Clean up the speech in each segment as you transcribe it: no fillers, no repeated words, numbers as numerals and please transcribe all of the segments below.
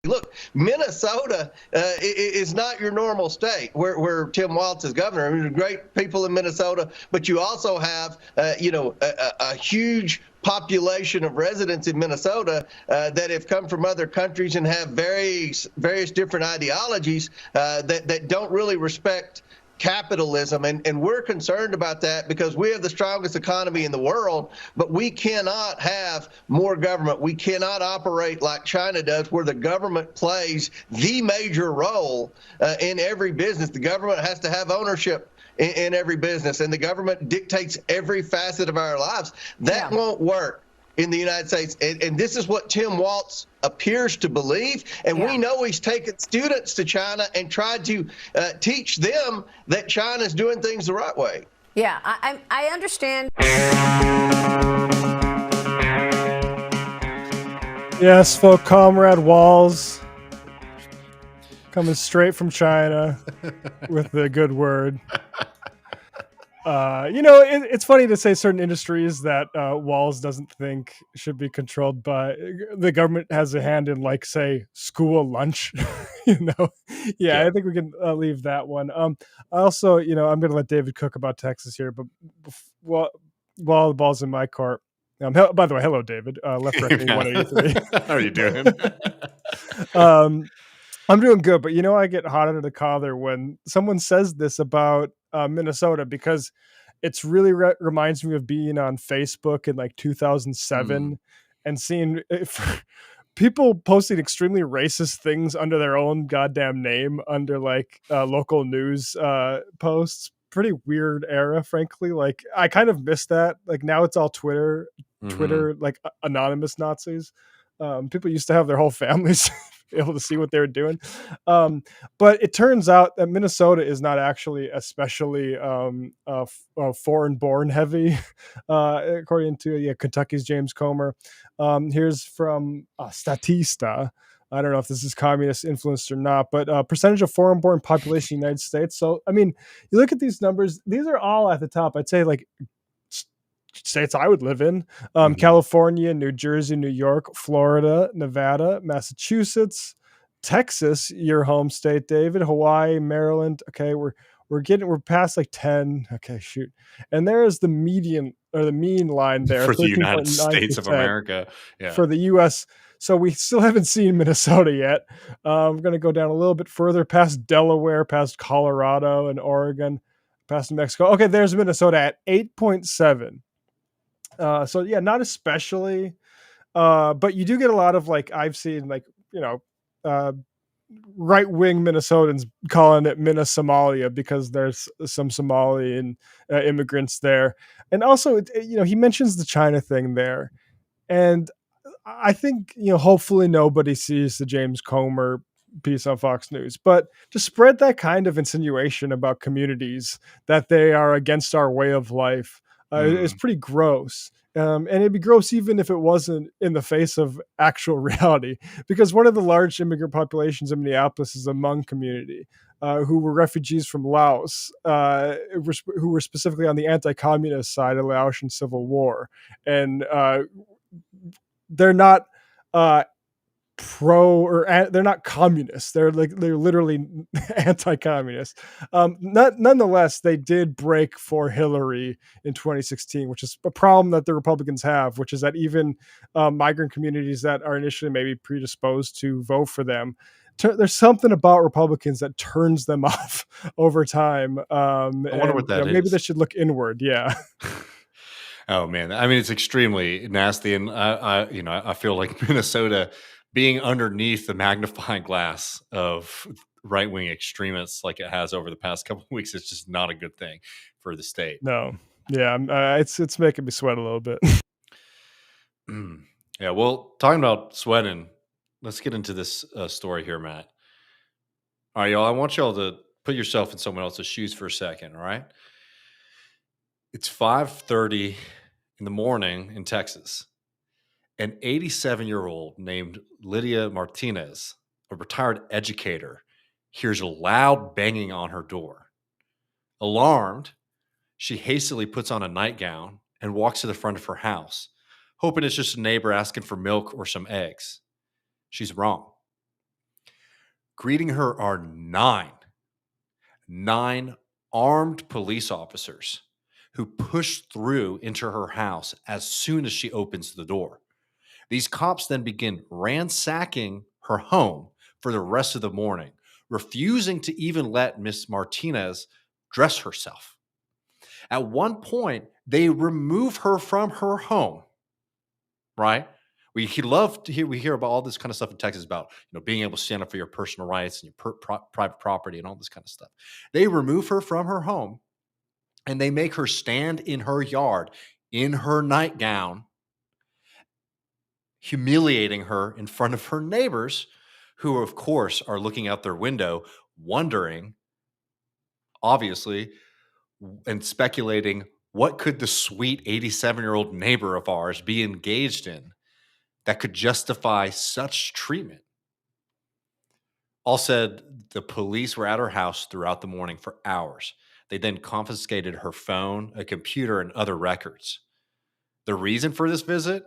Look, Minnesota is not your normal state where Tim Walz is governor. I mean, great people in Minnesota, but you also have, a huge population of residents in Minnesota that have come from other countries and have various different ideologies that don't really respect capitalism, and we're concerned about that because we have the strongest economy in the world, but we cannot have more government. We cannot operate like China does, where the government plays the major role in every business. The government has to have ownership in every business, and the government dictates every facet of our lives. That won't work in the United States. And this is what Tim Walz appears to believe. And we know he's taken students to China and tried to teach them that China's doing things the right way. Yeah, I understand. Yes, folk comrade Walz coming straight from China with the good word. It's funny to say certain industries that Walz doesn't think should be controlled by the government has a hand in, like, say, school lunch. I think we can leave that one. Also, I'm going to let David cook about Texas here, but while the ball's in my court. By the way, hello, David. Left Reckoning 183. How are you doing? I'm doing good, but I get hot under the collar when someone says this about Minnesota, because it's really reminds me of being on Facebook in like 2007 and seeing people posting extremely racist things under their own goddamn name under like local news posts. Pretty weird era, frankly. Like, I kind of miss that. Like, now it's all Twitter, like anonymous Nazis. People used to have their whole families able to see what they were doing. But it turns out that Minnesota is not actually especially foreign-born heavy, according to Kentucky's James Comer. Here's from Statista. I don't know if this is communist influenced or not, but percentage of foreign-born population in the United States. So, I mean, you look at these numbers, these are all at the top. I'd say, like, states I would live in, California, New Jersey, New York, Florida, Nevada, Massachusetts, Texas, your home state, David, Hawaii, Maryland. Okay, we're past like 10. Okay, shoot. And there is the median or the mean line there for the United States of America. Yeah. For the US. So we still haven't seen Minnesota yet. We're going to go down a little bit further past Delaware, past Colorado and Oregon, past New Mexico. Okay, there's Minnesota at 8.7. So yeah, not especially, but you do get a lot of, like, I've seen, like, right-wing Minnesotans calling it Somalia because there's some Somali immigrants there. And also, he mentions the China thing there. And I think, hopefully nobody sees the James Comer piece on Fox News, but to spread that kind of insinuation about communities that they are against our way of life is pretty gross. And it'd be gross even if it wasn't in the face of actual reality, because one of the large immigrant populations in Minneapolis is a Hmong community who were refugees from Laos, who were specifically on the anti-communist side of the Laotian Civil War. And they're not they're not communists. They're literally anti-communist. Nonetheless, they did break for Hillary in 2016, which is a problem that the Republicans have, which is that even migrant communities that are initially maybe predisposed to vote for them, there's something about Republicans that turns them off over time. I wonder what that is. Maybe they should look inward. Yeah. Oh man, I mean, it's extremely nasty, and I feel like Minnesota being underneath the magnifying glass of right-wing extremists like it has over the past couple of weeks is just not a good thing for the state. No, yeah, it's making me sweat a little bit. Yeah, well, talking about sweating, let's get into this story here, Matt. All right, y'all, I want y'all to put yourself in someone else's shoes for a second, all right? It's 5:30 in the morning in Texas. An 87-year-old named Lydia Martinez, a retired educator, hears a loud banging on her door. Alarmed, she hastily puts on a nightgown and walks to the front of her house, hoping it's just a neighbor asking for milk or some eggs. She's wrong. Greeting her are nine armed police officers who push through into her house as soon as she opens the door. These cops then begin ransacking her home for the rest of the morning, refusing to even let Miss Martinez dress herself. At one point, they remove her from her home, right? We hear about all this kind of stuff in Texas about being able to stand up for your personal rights and your private property and all this kind of stuff. They remove her from her home and they make her stand in her yard in her nightgown, humiliating her in front of her neighbors, who of course are looking out their window, wondering, obviously, and speculating, what could the sweet 87-year-old neighbor of ours be engaged in that could justify such treatment? All said, the police were at her house throughout the morning for hours. They then confiscated her phone, a computer, and other records. The reason for this visit?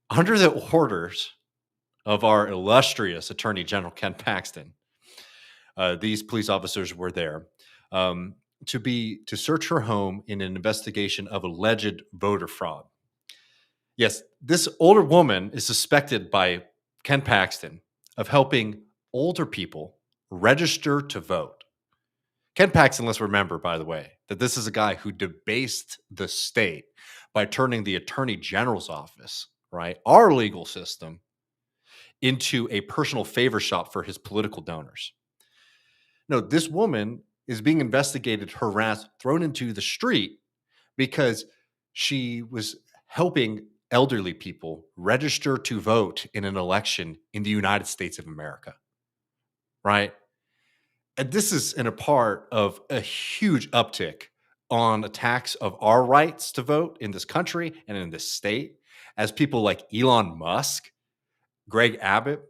Under the orders of our illustrious Attorney General Ken Paxton, these police officers were there to search her home in an investigation of alleged voter fraud. Yes, this older woman is suspected by Ken Paxton of helping older people register to vote. Ken Paxton, let's remember, by the way, that this is a guy who debased the state by turning the Attorney General's office, right, our legal system, into a personal favor shop for his political donors. No, this woman is being investigated, harassed, thrown into the street because she was helping elderly people register to vote in an election in the United States of America, right? And this is in a part of a huge uptick on attacks of our rights to vote in this country and in this state, as people like Elon Musk, Greg Abbott,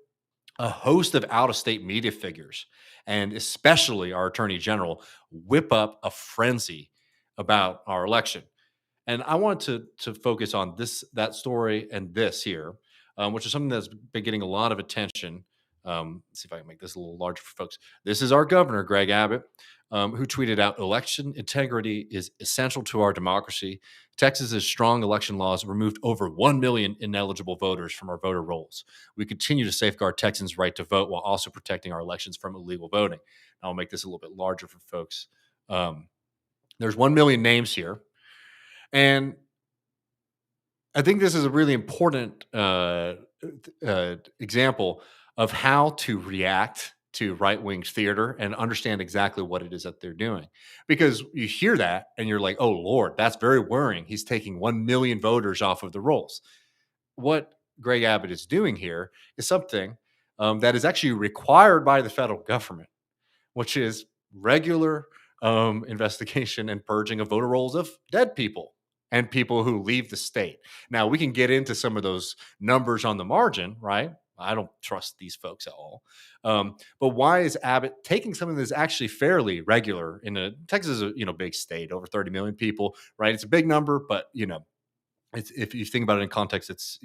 a host of out-of-state media figures, and especially our Attorney General, whip up a frenzy about our election. And I wanted to focus on that story and this here, which is something that's been getting a lot of attention. Let's see if I can make this a little larger for folks. This is our governor, Greg Abbott, who tweeted out, "Election integrity is essential to our democracy. Texas's strong election laws removed over 1 million ineligible voters from our voter rolls. We continue to safeguard Texans' right to vote while also protecting our elections from illegal voting." I'll make this a little bit larger for folks. There's 1 million names here. And I think this is a really important example of how to react to right-wing theater and understand exactly what it is that they're doing. Because you hear that and you're like, oh, Lord, that's very worrying. He's taking 1 million voters off of the rolls. What Greg Abbott is doing here is something that is actually required by the federal government, which is regular investigation and purging of voter rolls of dead people and people who leave the state. Now, we can get into some of those numbers on the margin, right? I don't trust these folks at all. But why is Abbott taking something that's actually fairly regular Texas is a big state, over 30 million people, right? It's a big number, but if you think about it in context, it's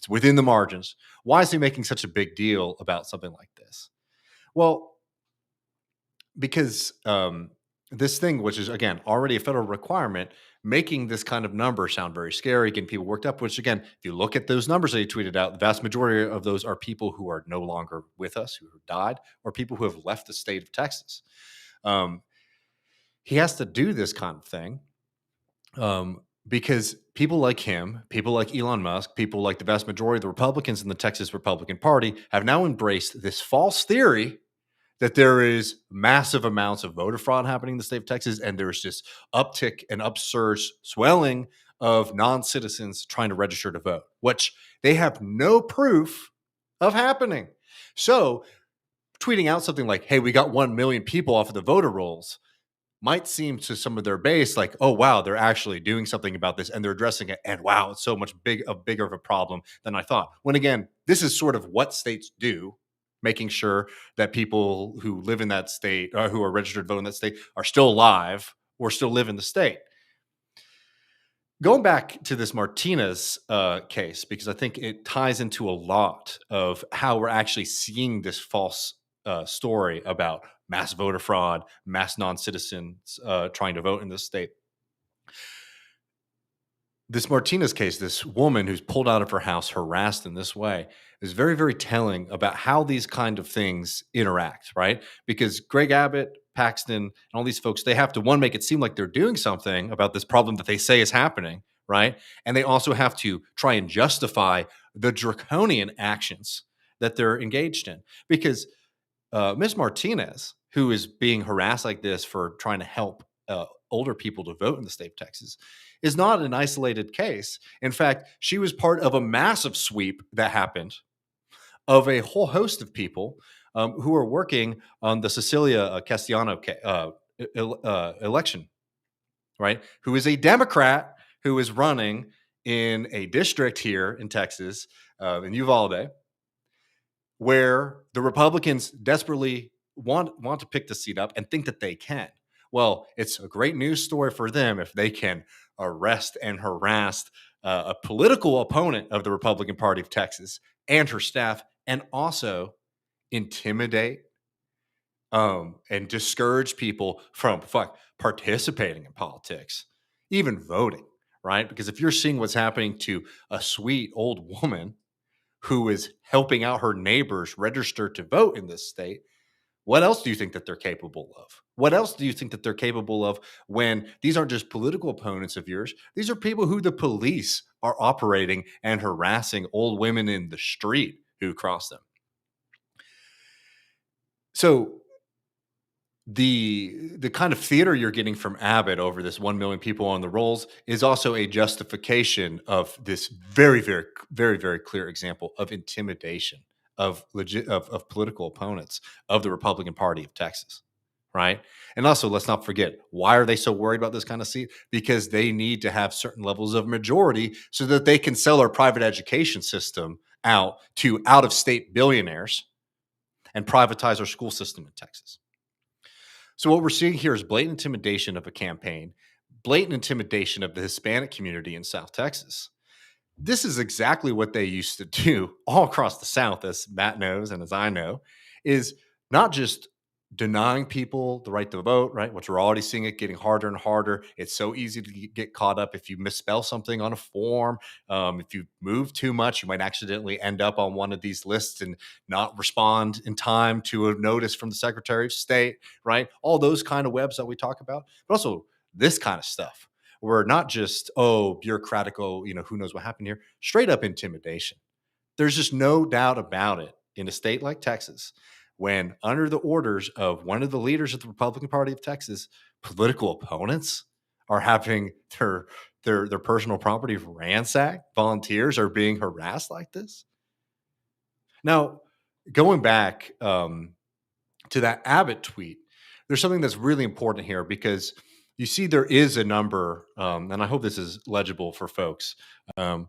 within the margins. Why is he making such a big deal about something like this? Well, because this thing, which is, again, already a federal requirement, making this kind of number sound very scary, getting people worked up, which, again, if you look at those numbers that he tweeted out, the vast majority of those are people who are no longer with us, who have died, or people who have left the state of Texas. He has to do this kind of thing because people like him, people like Elon Musk, people like the vast majority of the Republicans in the Texas Republican Party have now embraced this false theory that there is massive amounts of voter fraud happening in the state of Texas, and there's this uptick and upsurge swelling of non-citizens trying to register to vote, which they have no proof of happening. So tweeting out something like, hey, we got 1 million people off of the voter rolls might seem to some of their base like, oh, wow, they're actually doing something about this and they're addressing it. And wow, it's so much bigger of a problem than I thought. When again, this is sort of what states do, making sure that people who live in that state or who are registered to vote in that state are still alive or still live in the state. Going back to this Martinez case, because I think it ties into a lot of how we're actually seeing this false story about mass voter fraud, mass non-citizens trying to vote in this state. This Martinez case, this woman who's pulled out of her house, harassed in this way, is very, very telling about how these kind of things interact, right? Because Greg Abbott, Paxton, and all these folks, they have to, one, make it seem like they're doing something about this problem that they say is happening, right? And they also have to try and justify the draconian actions that they're engaged in. Because Ms. Martinez, who is being harassed like this for trying to help older people to vote in the state of Texas, is not an isolated case. In fact, she was part of a massive sweep that happened of a whole host of people who are working on the Cecilia Castellano election, right? Who is a Democrat who is running in a district here in Texas, in Uvalde, where the Republicans desperately want to pick the seat up and think that they can. Well, it's a great news story for them if they can arrest and harass a political opponent of the Republican Party of Texas and her staff, and also intimidate and discourage people from participating in politics, even voting, right? Because if you're seeing what's happening to a sweet old woman who is helping out her neighbors register to vote in this state, what else do you think that they're capable of? What else do you think that they're capable of when these aren't just political opponents of yours? These are people who the police are operating and harassing old women in the street who cross them. So the kind of theater you're getting from Abbott over this 1 million people on the rolls is also a justification of this very, very, very, very clear example of intimidation of political opponents of the Republican Party of Texas, right? And also, let's not forget, why are they so worried about this kind of seat? Because they need to have certain levels of majority so that they can sell our private education system out to out-of-state billionaires and privatize our school system in Texas. So what we're seeing here is blatant intimidation of a campaign, blatant intimidation of the Hispanic community in South Texas. This is exactly what they used to do all across the South, as Matt knows and as I know, is not just denying people the right to vote, right? Which we're already seeing it getting harder and harder. It's so easy to get caught up if you misspell something on a form. If you move too much, you might accidentally end up on one of these lists and not respond in time to a notice from the Secretary of State, right? All those kind of webs that we talk about, but also this kind of stuff. Where not just, bureaucratical, who knows what happened here, straight up intimidation. There's just no doubt about it in a state like Texas, when under the orders of one of the leaders of the Republican Party of Texas, political opponents are having their personal property ransacked, volunteers are being harassed like this. Now, going back to that Abbott tweet, there's something that's really important here because you see there is a number, and I hope this is legible for folks. But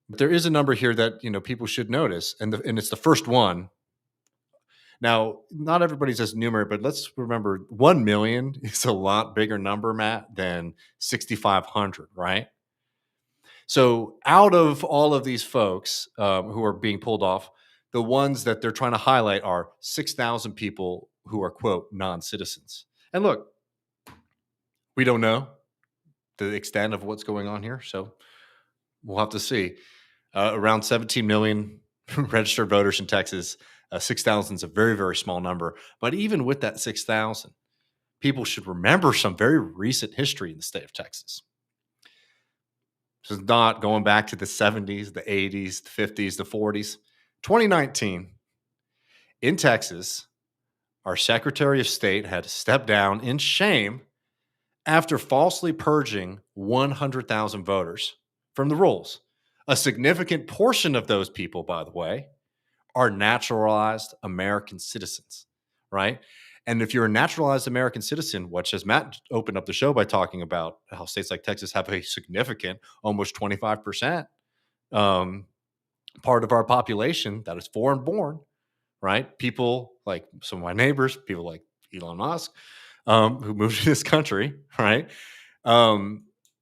there is a number here that people should notice, and it's the first one. Now, not everybody's as numerate, but let's remember 1 million is a lot bigger number, Matt, than 6,500, right? So out of all of these folks who are being pulled off, the ones that they're trying to highlight are 6,000 people who are, quote, non-citizens. And look, we don't know the extent of what's going on here, so we'll have to see. Around 17 million registered voters in Texas. 6,000 is a very, very small number. But even with that 6,000, people should remember some very recent history in the state of Texas. This is not going back to the 70s, the 80s, the 50s, the 40s. 2019, in Texas, our Secretary of State had to step down in shame after falsely purging 100,000 voters from the rolls. A significant portion of those people, by the way, are naturalized American citizens, right? And if you're a naturalized American citizen, which as Matt opened up the show by talking about how states like Texas have a significant, almost 25% part of our population that is foreign born, right? People like some of my neighbors, people like Elon Musk, who moved to this country, right?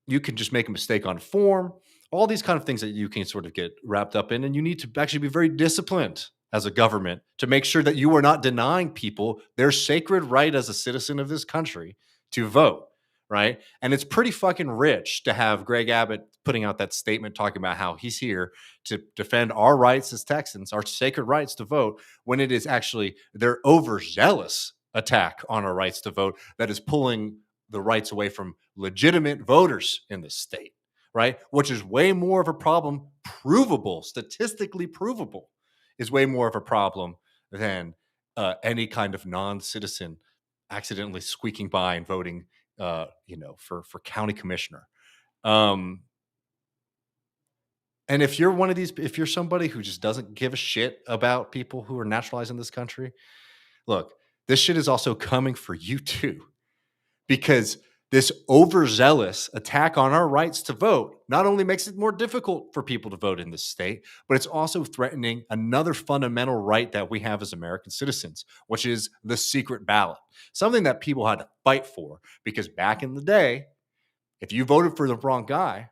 You can just make a mistake on form, all these kind of things that you can sort of get wrapped up in. And you need to actually be very disciplined as a government to make sure that you are not denying people their sacred right as a citizen of this country to vote, right? And it's pretty fucking rich to have Greg Abbott putting out that statement talking about how he's here to defend our rights as Texans, our sacred rights to vote, when it is actually their overzealous attack on our rights to vote that is pulling the rights away from legitimate voters in the state, right? Which is way more of a problem, provable, statistically provable, is way more of a problem than any kind of non-citizen accidentally squeaking by and voting, for county commissioner. And if you're one of these, if you're somebody who just doesn't give a shit about people who are naturalized in this country, look, this shit is also coming for you too, because this overzealous attack on our rights to vote not only makes it more difficult for people to vote in this state, but it's also threatening another fundamental right that we have as American citizens, which is the secret ballot, something that people had to fight for, because back in the day, if you voted for the wrong guy,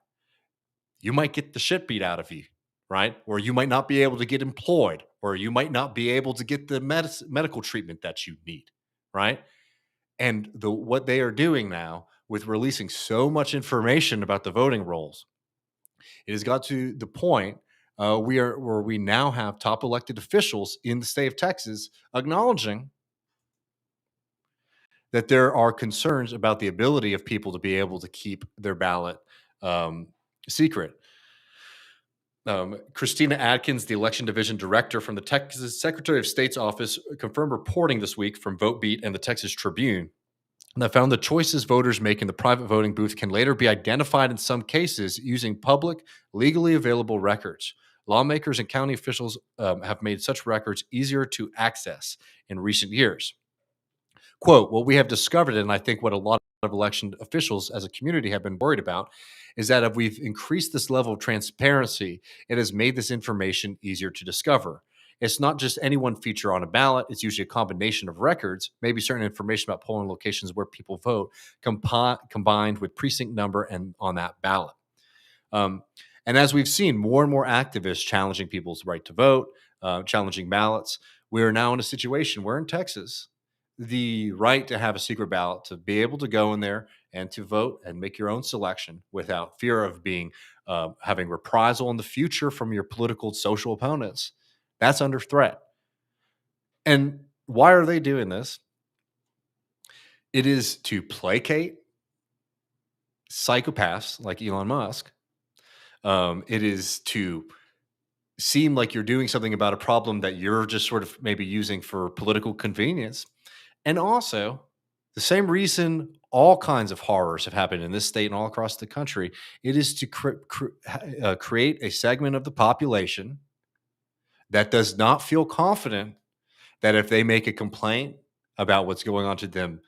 you might get the shit beat out of you, right? Or you might not be able to get employed, or you might not be able to get the medical treatment that you need, right? And what they are doing now with releasing so much information about the voting rolls, it has got to the point where we now have top elected officials in the state of Texas acknowledging that there are concerns about the ability of people to be able to keep their ballot secret. Christina Adkins, the election division director from the Texas Secretary of State's office, confirmed reporting this week from VoteBeat and the Texas Tribune that found the choices voters make in the private voting booth can later be identified in some cases using public, legally available records. Lawmakers and county officials have made such records easier to access in recent years. Quote, what we have discovered, and I think what a lot of election officials as a community have been worried about, is that if we've increased this level of transparency, it has made this information easier to discover. It's not just any one feature on a ballot. It's usually a combination of records, maybe certain information about polling locations where people vote, combined with precinct number and on that ballot. And as we've seen, more and more activists challenging people's right to vote, challenging ballots, we are now in a situation where in Texas, the right to have a secret ballot, to be able to go in there and to vote and make your own selection without fear of being having reprisal in the future from your political social opponents, that's under threat. And why are they doing this? It is to placate psychopaths like Elon Musk. It is to seem like you're doing something about a problem that you're just sort of maybe using for political convenience. And also, the same reason all kinds of horrors have happened in this state and all across the country, it is to create a segment of the population that does not feel confident that if they make a complaint about what's going on to them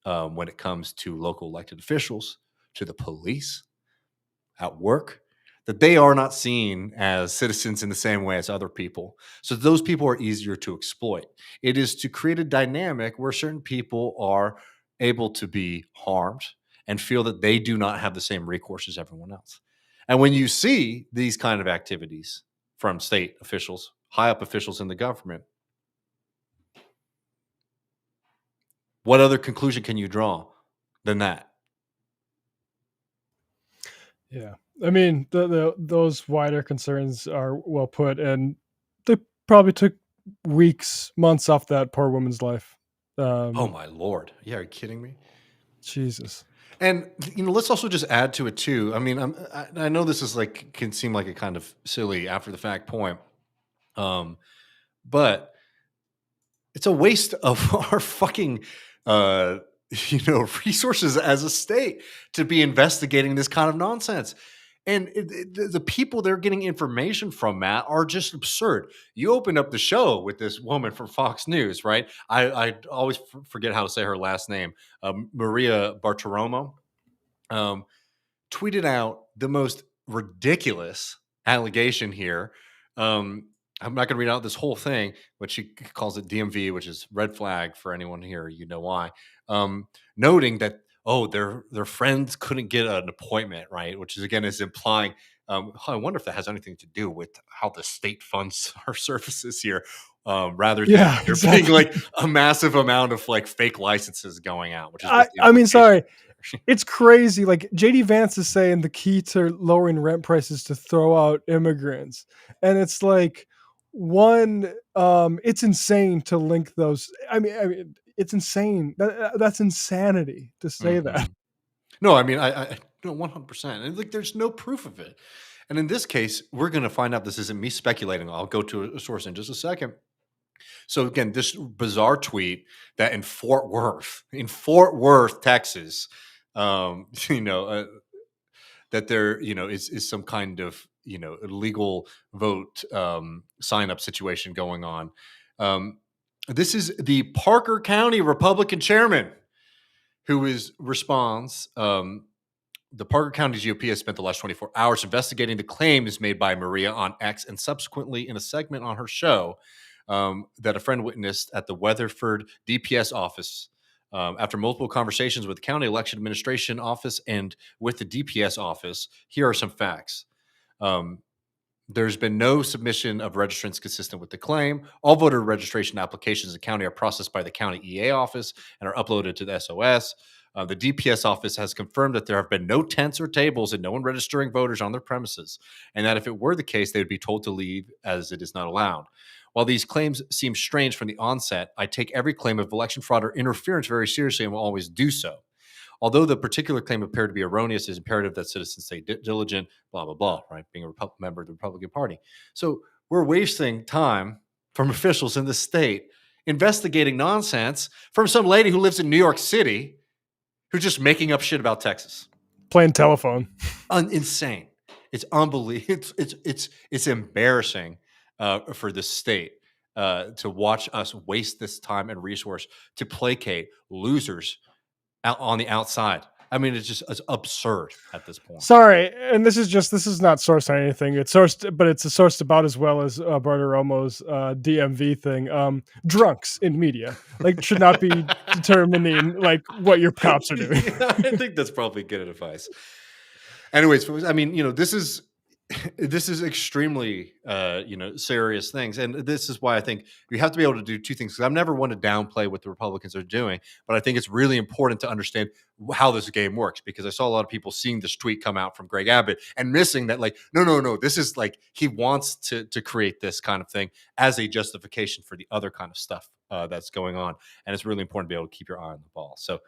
when it comes to local elected officials, to the police, at work, that they are not seen as citizens in the same way as other people. So those people are easier to exploit. It is to create a dynamic where certain people are able to be harmed and feel that they do not have the same recourse as everyone else. And when you see these kind of activities from state officials, high up officials in the government, what other conclusion can you draw than that? Yeah. I mean, those wider concerns are well put, and they probably took weeks, months off that poor woman's life. Oh my Lord. Yeah, are you kidding me? Jesus. And, let's also just add to it too. I mean, I know this is can seem like a kind of silly after the fact point. But it's a waste of our fucking, resources as a state to be investigating this kind of nonsense. And the people they're getting information from, Matt, are just absurd. You opened up the show with this woman from Fox News, right? I always forget how to say her last name. Maria Bartiromo tweeted out the most ridiculous allegation here. I'm not going to read out this whole thing, but she calls it DMV, which is red flag for anyone here. You know why. Noting that oh, their friends couldn't get an appointment, right? Which is again is implying. I wonder if that has anything to do with how the state funds our services here, rather than Yeah, there being exactly. like a massive amount of like fake licenses going out, which is what the I mean, sorry, implication it's crazy. Like JD Vance is saying the key to lowering rent prices to throw out immigrants, and it's like it's insane to link those. I mean, it's insane. That's insanity to say is. that. No, I mean, I no 100%. And like, there's no proof of it. And in this case, we're going to find out this isn't me speculating. I'll go to a source in just a second. So again, this bizarre tweet that in Fort Worth, Texas, you know, that there, you know, is some kind of, you know, illegal vote sign up situation going on. This is the Parker County Republican chairman who responds. The Parker County GOP has spent the last 24 hours investigating the claims made by Maria on X and subsequently in a segment on her show that a friend witnessed at the Weatherford DPS office. After multiple conversations with the county election administration office and with the DPS office, here are some facts. There's been no submission of registrants consistent with the claim. All voter registration applications in the county are processed by the county EA office and are uploaded to the SOS. The DPS office has confirmed that there have been no tents or tables and no one registering voters on their premises, and that if it were the case, they would be told to leave as it is not allowed. While these claims seem strange from the onset, I take every claim of election fraud or interference very seriously and will always do so. Although the particular claim appeared to be erroneous, it is imperative that citizens stay diligent, blah, blah, blah, right? Being a member of the Republican Party. So we're wasting time from officials in the state investigating nonsense from some lady who lives in New York City who's just making up shit about Texas. Playing telephone. Insane. It's unbelievable. It's embarrassing for the state to watch us waste this time and resource to placate losers out on the outside. I mean, it's absurd at this point. Sorry, and this is not sourced on anything. It's sourced, but it's sourced about as well as Bartiromo's DMV thing. Drunks in media should not be determining what your cops are doing. Yeah, I think that's probably good advice. Anyways, I mean, you know, this is extremely serious things, and this is why I think you have to be able to do two things. Because I'm never one to downplay what the Republicans are doing, but I think it's really important to understand how this game works. Because I saw a lot of people seeing this tweet come out from Greg Abbott and missing that, no, this is he wants to create this kind of thing as a justification for the other kind of stuff that's going on, and it's really important to be able to keep your eye on the ball. So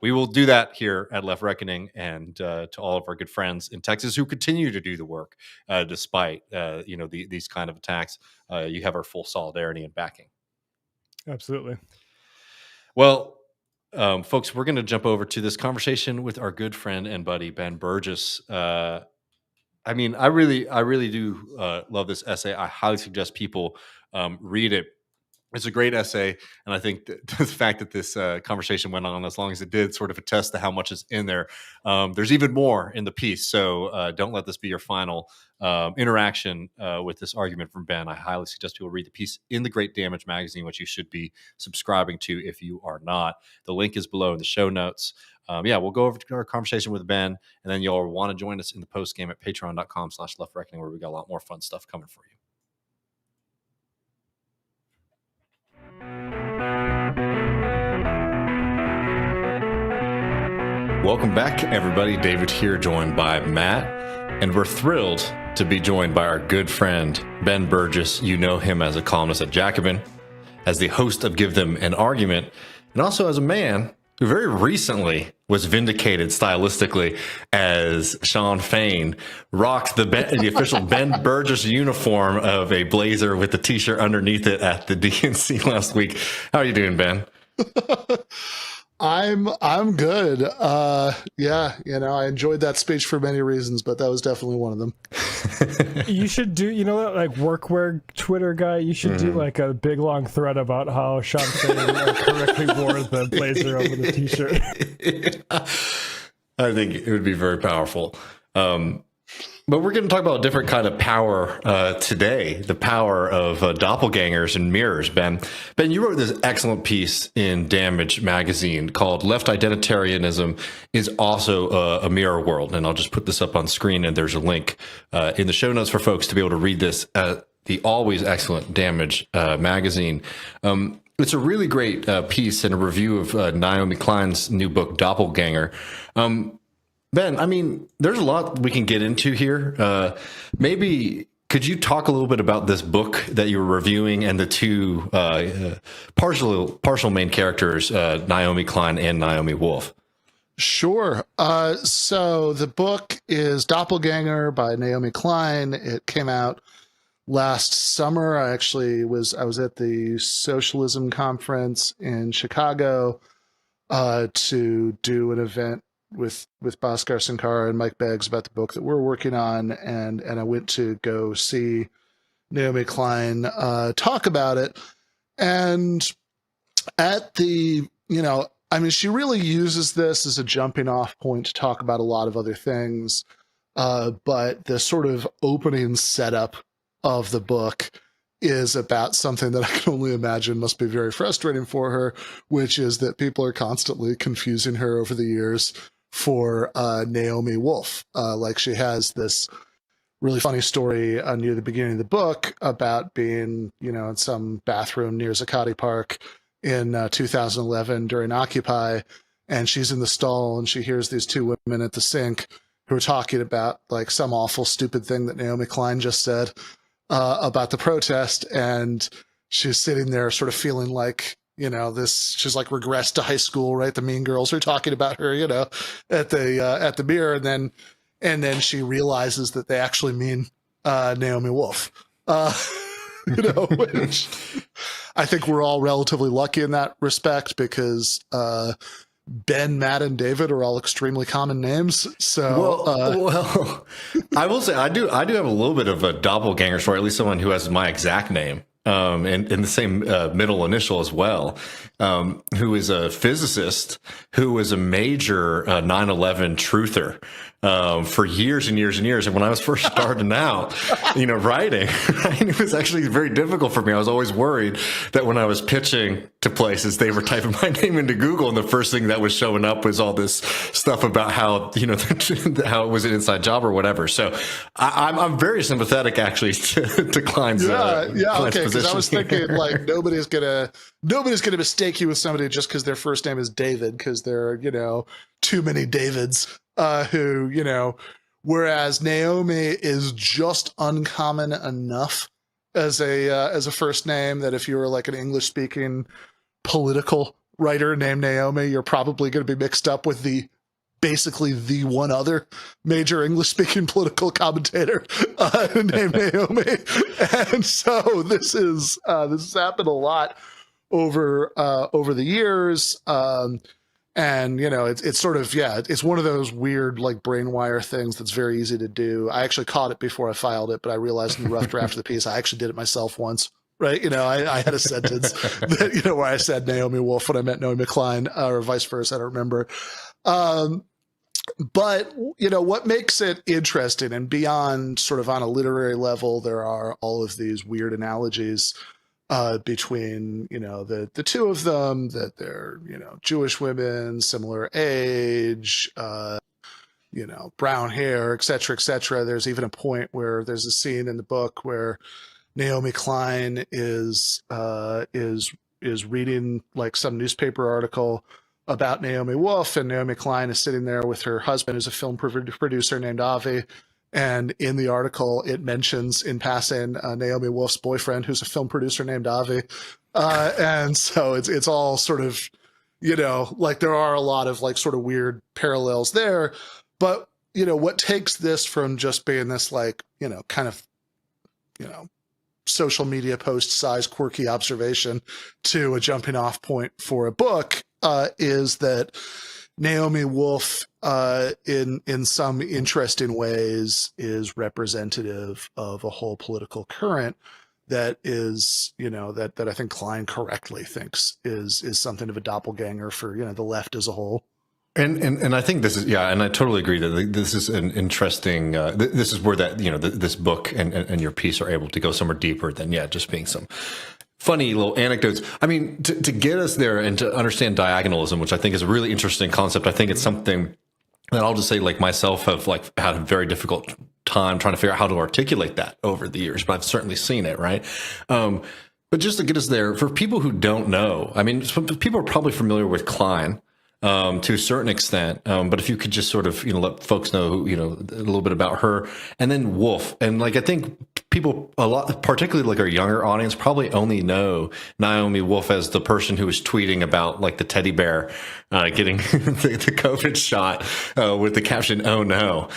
we will do that here at Left Reckoning, and to all of our good friends in Texas who continue to do the work despite these kind of attacks. You have our full solidarity and backing. Absolutely. Well, folks, we're going to jump over to this conversation with our good friend and buddy Ben Burgis. I mean, I really do love this essay. I highly suggest people read it. It's a great essay, and I think that the fact that this conversation went on as long as it did sort of attests to how much is in there. There's even more in the piece, so don't let this be your final interaction with this argument from Ben. I highly suggest people read the piece in the Great Damage magazine, which you should be subscribing to if you are not. The link is below in the show notes. We'll go over to our conversation with Ben, and then you'll want to join us in the post game at patreon.com/leftreckoning, where we got a lot more fun stuff coming for you. Welcome back, everybody. David here, joined by Matt, and we're thrilled to be joined by our good friend, Ben Burgis. You know him as a columnist at Jacobin, as the host of Give Them an Argument, and also as a man who very recently was vindicated stylistically as Sean Fain rocked the official Ben Burgis uniform of a blazer with the t-shirt underneath it at the DNC last week. How are you doing, Ben? I'm good. I enjoyed that speech for many reasons, but that was definitely one of them. You should do, workwear Twitter guy. You should do a big long thread about how Sean Fain correctly wore the blazer over the t-shirt. I think it would be very powerful. But we're going to talk about a different kind of power today, the power of doppelgangers and mirrors, Ben. Ben, you wrote this excellent piece in Damage magazine called Left Identarianism is Also a Mirror World. And I'll just put this up on screen, and there's a link in the show notes for folks to be able to read this at the always excellent Damage magazine. It's a really great piece and a review of Naomi Klein's new book, Doppelganger. Ben, I mean, there's a lot we can get into here. Maybe could you talk a little bit about this book that you were reviewing and the two partial main characters, Naomi Klein and Naomi Wolf? Sure. So the book is Doppelganger by Naomi Klein. It came out last summer. I was at the Socialism Conference in Chicago to do an event with Bhaskar Sankara and Mike Beggs about the book that we're working on, and I went to go see Naomi Klein talk about it. And at the, she really uses this as a jumping off point to talk about a lot of other things. But the sort of opening setup of the book is about something that I can only imagine must be very frustrating for her, which is that people are constantly confusing her over the years for Naomi Wolf. Like she has this really funny story near the beginning of the book about being, in some bathroom near Zuccotti Park in 2011 during Occupy, and she's in the stall and she hears these two women at the sink who are talking about like some awful stupid thing that Naomi Klein just said about the protest, and she's sitting there sort of feeling like, she's like regressed to high school, right? The mean girls are talking about her, at the mirror, and then she realizes that they actually mean Naomi Wolf. Which I think we're all relatively lucky in that respect because Ben, Matt, and David are all extremely common names. So, well, I will say I do have a little bit of a doppelganger story, at least someone who has my exact name. And the same middle initial as well, who is a physicist who was a major 9/11 truther for years and years and years. And when I was first starting out, writing, it was actually very difficult for me. I was always worried that when I was pitching to places, they were typing my name into Google, and the first thing that was showing up was all this stuff about how how it was an inside job or whatever. So I'm very sympathetic actually to Klein's. Okay. Because I was thinking like nobody's gonna mistake you with somebody just because their first name is David, because there are too many Davids who whereas Naomi is just uncommon enough as a first name that if you were like an English speaking political writer named Naomi, you're probably going to be mixed up with basically the one other major English-speaking political commentator named Naomi, and so this has happened a lot over the years, and it's sort of it's one of those weird like brain wire things that's very easy to do. I actually caught it before I filed it, but I realized in the rough draft of the piece I actually did it myself once. Right, I had a sentence that where I said Naomi Wolf when I meant Naomi Klein, or vice versa. I don't remember. But, what makes it interesting, and beyond sort of on a literary level, there are all of these weird analogies between, the two of them, that they're, Jewish women, similar age, brown hair, et cetera, et cetera. There's even a point where there's a scene in the book where Naomi Klein is reading like some newspaper article about Naomi Wolf, and Naomi Klein is sitting there with her husband, who's a film producer named Avi. And in the article, it mentions in passing Naomi Wolf's boyfriend, who's a film producer named Avi. And so it's all sort of, like there are a lot of like sort of weird parallels there. But, what takes this from just being this like, kind of, social media post size quirky observation to a jumping off point for a book is that Naomi Wolf in some interesting ways is representative of a whole political current that is, that I think Klein correctly thinks is something of a doppelganger for, the left as a whole. And I think this is, yeah, and I totally agree that this is an interesting, this is where that, this book and your piece are able to go somewhere deeper than, just being some funny little anecdotes. I mean, to get us there and to understand diagonalism, which I think is a really interesting concept. I think it's something that I'll just say, like, myself have like had a very difficult time trying to figure out how to articulate that over the years, but I've certainly seen it. Right. But just to get us there, for people who don't know, I mean, people are probably familiar with Klein, to a certain extent. But if you could just sort of, let folks know, a little bit about her, and then Wolf. And like, I think people a lot, particularly like our younger audience, probably only know Naomi Wolf as the person who was tweeting about like the teddy bear, getting the COVID shot, with the caption, "Oh no."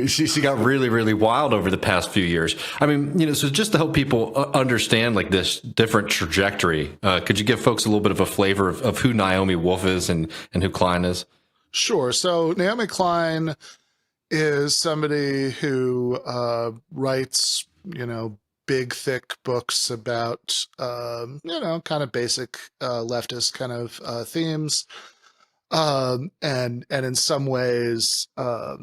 She got really, really wild over the past few years. I mean, so just to help people understand like this different trajectory, could you give folks a little bit of a flavor of who Naomi Wolf is and who Klein is? Sure. So Naomi Klein is somebody who writes, big, thick books about, kind of basic leftist kind of themes. And in some ways, this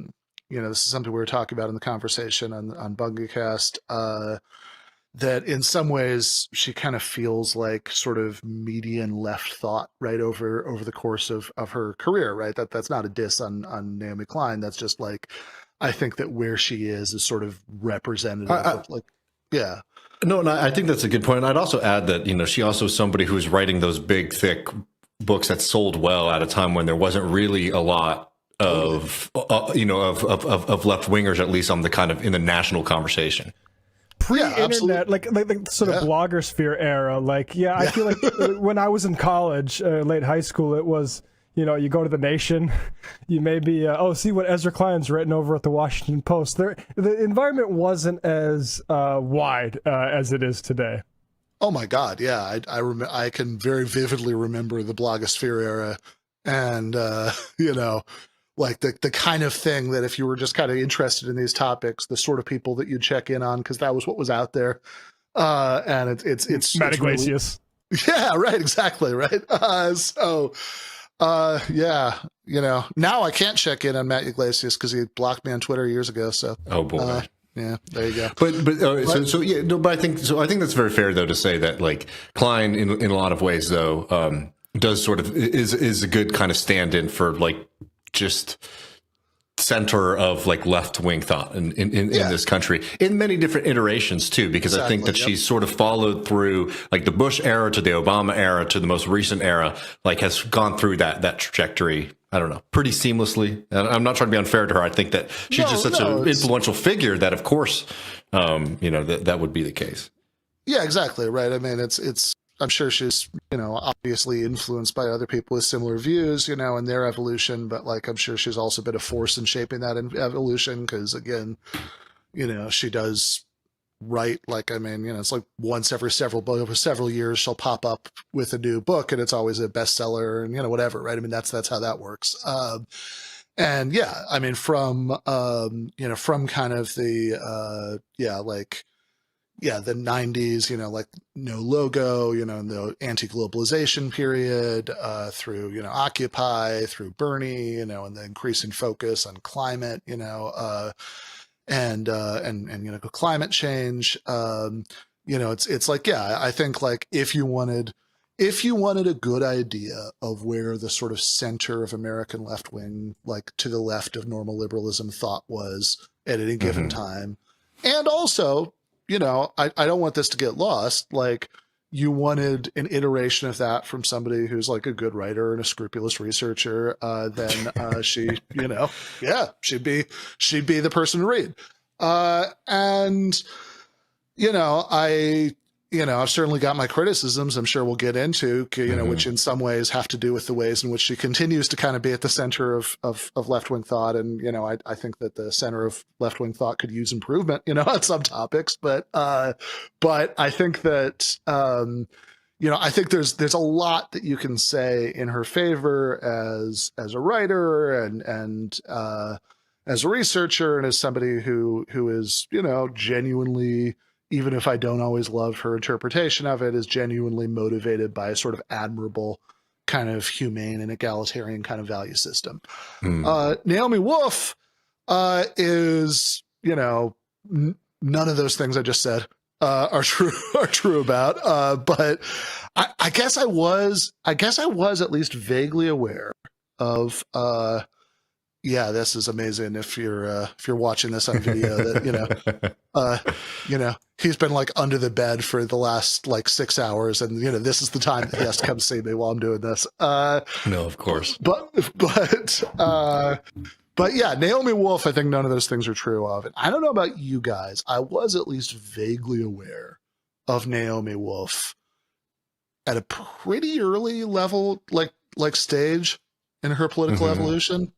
is something we were talking about in the conversation on BungaCast, that in some ways she kind of feels like sort of median left thought, right, over the course of her career, right? That's not a diss on Naomi Klein. That's just like, I think that where she is sort of representative of like, yeah. No, and I think that's a good point. And I'd also add that, she also is somebody who's writing those big, thick books that sold well at a time when there wasn't really a lot of left wingers, at least on the kind of in the national conversation. Pre-internet, like sort of blogger sphere era. I feel like when I was in college, late high school, it was, you go to the Nation, you maybe, see what Ezra Klein's written over at the Washington Post. The environment wasn't as wide as it is today. Oh my God, yeah, I can very vividly remember the blogosphere era, and like the kind of thing that if you were just kind of interested in these topics, the sort of people that you'd check in on, because that was what was out there. And it's Matt Iglesias. Really, yeah, right, exactly, right. Now I can't check in on Matt Iglesias because he blocked me on Twitter years ago. So, oh boy. Yeah, there you go. But I think that's very fair though to say that like Klein in a lot of ways though does sort of is a good kind of stand-in for like just center of like left-wing thought in this country in many different iterations too, because exactly, I think that she's sort of followed through like the Bush era to the Obama era to the most recent era, like has gone through that trajectory. I don't know, pretty seamlessly. And I'm not trying to be unfair to her. I think that she's just such an influential figure that of course, that would be the case. Yeah, exactly. Right. I mean, it's, I'm sure she's, obviously influenced by other people with similar views, in their evolution, but like, I'm sure she's also been a force in shaping that evolution. Cause again, she does write, like, I mean, it's like once every several years she'll pop up with a new book and it's always a bestseller and, whatever. Right. I mean, that's how that works. And yeah, I mean, from kind of the, the 90s, like No Logo, the anti-globalization period, through, Occupy, through Bernie, and the increasing focus on climate, and climate change. It's like, yeah, I think like if you wanted a good idea of where the sort of center of American left wing, like to the left of normal liberalism thought was at any given time, and also, I don't want this to get lost. Like you wanted an iteration of that from somebody who's like a good writer and a scrupulous researcher, then she'd be the person to read. I've certainly got my criticisms, I'm sure we'll get into, which in some ways have to do with the ways in which she continues to kind of be at the center of left-wing thought. And, I think that the center of left-wing thought could use improvement, on some topics. But I think that, I think there's a lot that you can say in her favor as a writer and as a researcher and as somebody who is, genuinely, even if I don't always love her interpretation of it, is genuinely motivated by a sort of admirable kind of humane and egalitarian kind of value system. Mm. Naomi Wolf is, you know, none of those things I just said are true about. But I guess I was at least vaguely aware of. Yeah, this is amazing. If you're watching this on video, that he's been like under the bed for the last like 6 hours, and this is the time that he has to come see me while I'm doing this. No, of course. But yeah, Naomi Wolf, I think none of those things are true of. And I don't know about you guys. I was at least vaguely aware of Naomi Wolf at a pretty early level, like stage in her political evolution.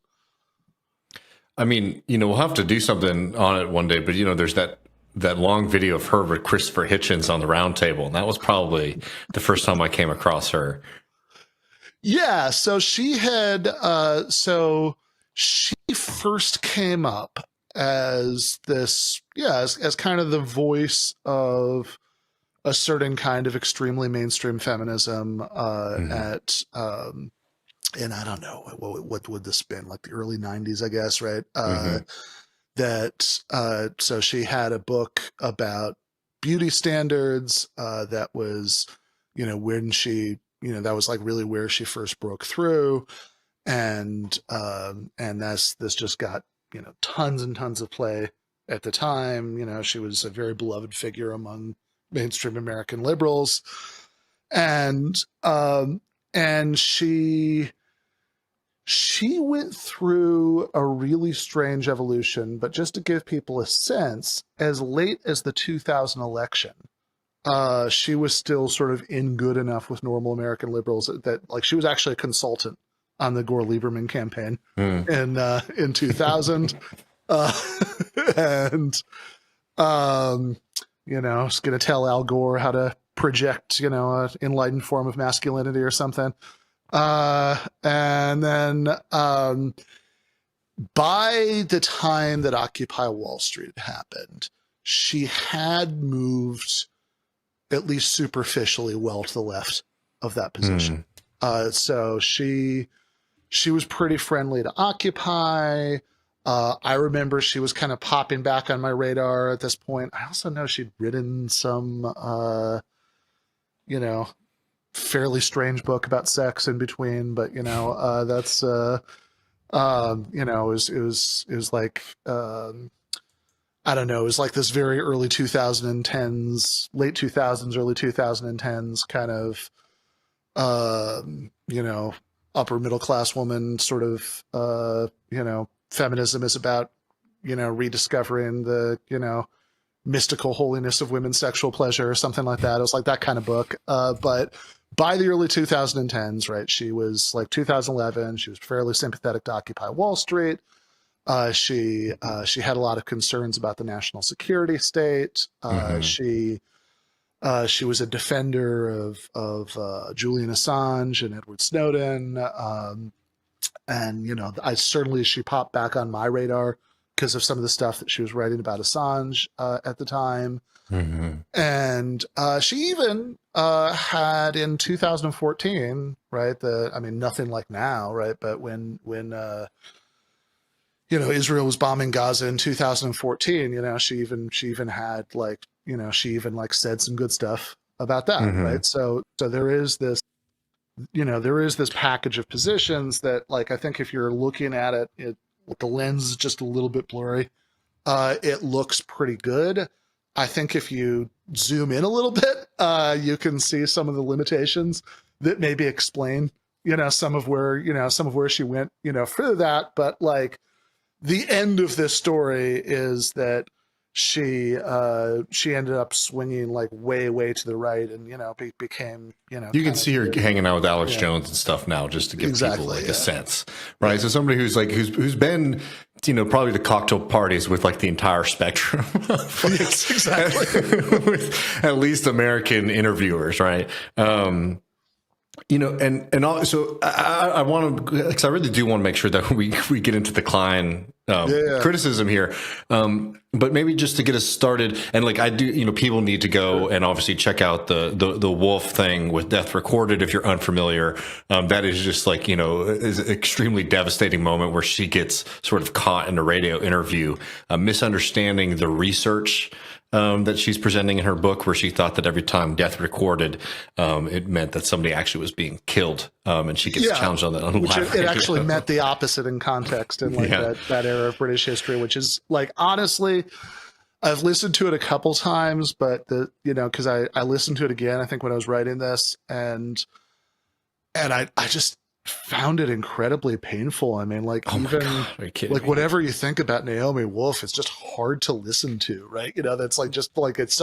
I mean, we'll have to do something on it one day, but there's that long video of her with Christopher Hitchens on the round table. And that was probably the first time I came across her. Yeah. So she had, she first came up as this, as kind of the voice of a certain kind of extremely mainstream feminism at, and I don't know, what would this been, like the early 90s, I guess, right? So she had a book about beauty standards that was, when she, that was like really where she first broke through. And this just got, tons and tons of play at the time. She was a very beloved figure among mainstream American liberals. And she went through a really strange evolution, but just to give people a sense, as late as the 2000 election, she was still sort of in good enough with normal American liberals that like she was actually a consultant on the Gore Lieberman campaign in 2000. And was going to tell Al Gore how to project, an enlightened form of masculinity or something. And then by the time that Occupy Wall Street happened, she had moved at least superficially well to the left of that position. So she was pretty friendly to Occupy. I remember she was kind of popping back on my radar at this point. I also know she'd written some, fairly strange book about sex in between, but that's it was like I don't know, it was like this very early 2010s, late 2000s, early 2010s kind of upper middle class woman sort of feminism is about rediscovering the mystical holiness of women's sexual pleasure or something like that. It was like that kind of book. But by the early 2010s, right, she was like 2011, she was fairly sympathetic to Occupy Wall Street. She had a lot of concerns about the national security state. She was a defender of Julian Assange and Edward Snowden. And she popped back on my radar because of some of the stuff that she was writing about Assange at the time. And she even had in 2014, right? Nothing like now, right? But when Israel was bombing Gaza in 2014, she even had she said some good stuff about that, right? So there is this, there is this package of positions that, like, I think if you're looking at it, the lens is just a little bit blurry. It looks pretty good. I think if you zoom in a little bit, you can see some of the limitations that maybe explain, some of where she went, further that. But like the end of this story is that she ended up swinging like way to the right, and became you can see her hanging out with Alex Jones and stuff now, just to give people like a sense, right? So somebody who's been probably to cocktail parties with like the entire spectrum yes, exactly. with at least American interviewers, right? And also I want to, because I really do want to make sure that we get into the Klein criticism here. But maybe just to get us started, and like I do, people need to go and obviously check out the Wolf thing with Death Recorded if you're unfamiliar. That is just like, is an extremely devastating moment where she gets sort of caught in a radio interview, misunderstanding the research that she's presenting in her book, where she thought that every time Death Recorded, it meant that somebody actually was being killed, and she gets challenged on that. It actually meant the opposite in context in that era of British history, which is like, honestly, I've listened to it a couple times, but because I listened to it again, I think when I was writing this, and I just found it incredibly painful. I mean, like, whatever you think about Naomi Wolf, it's just hard to listen to, right? That's like, just like, it's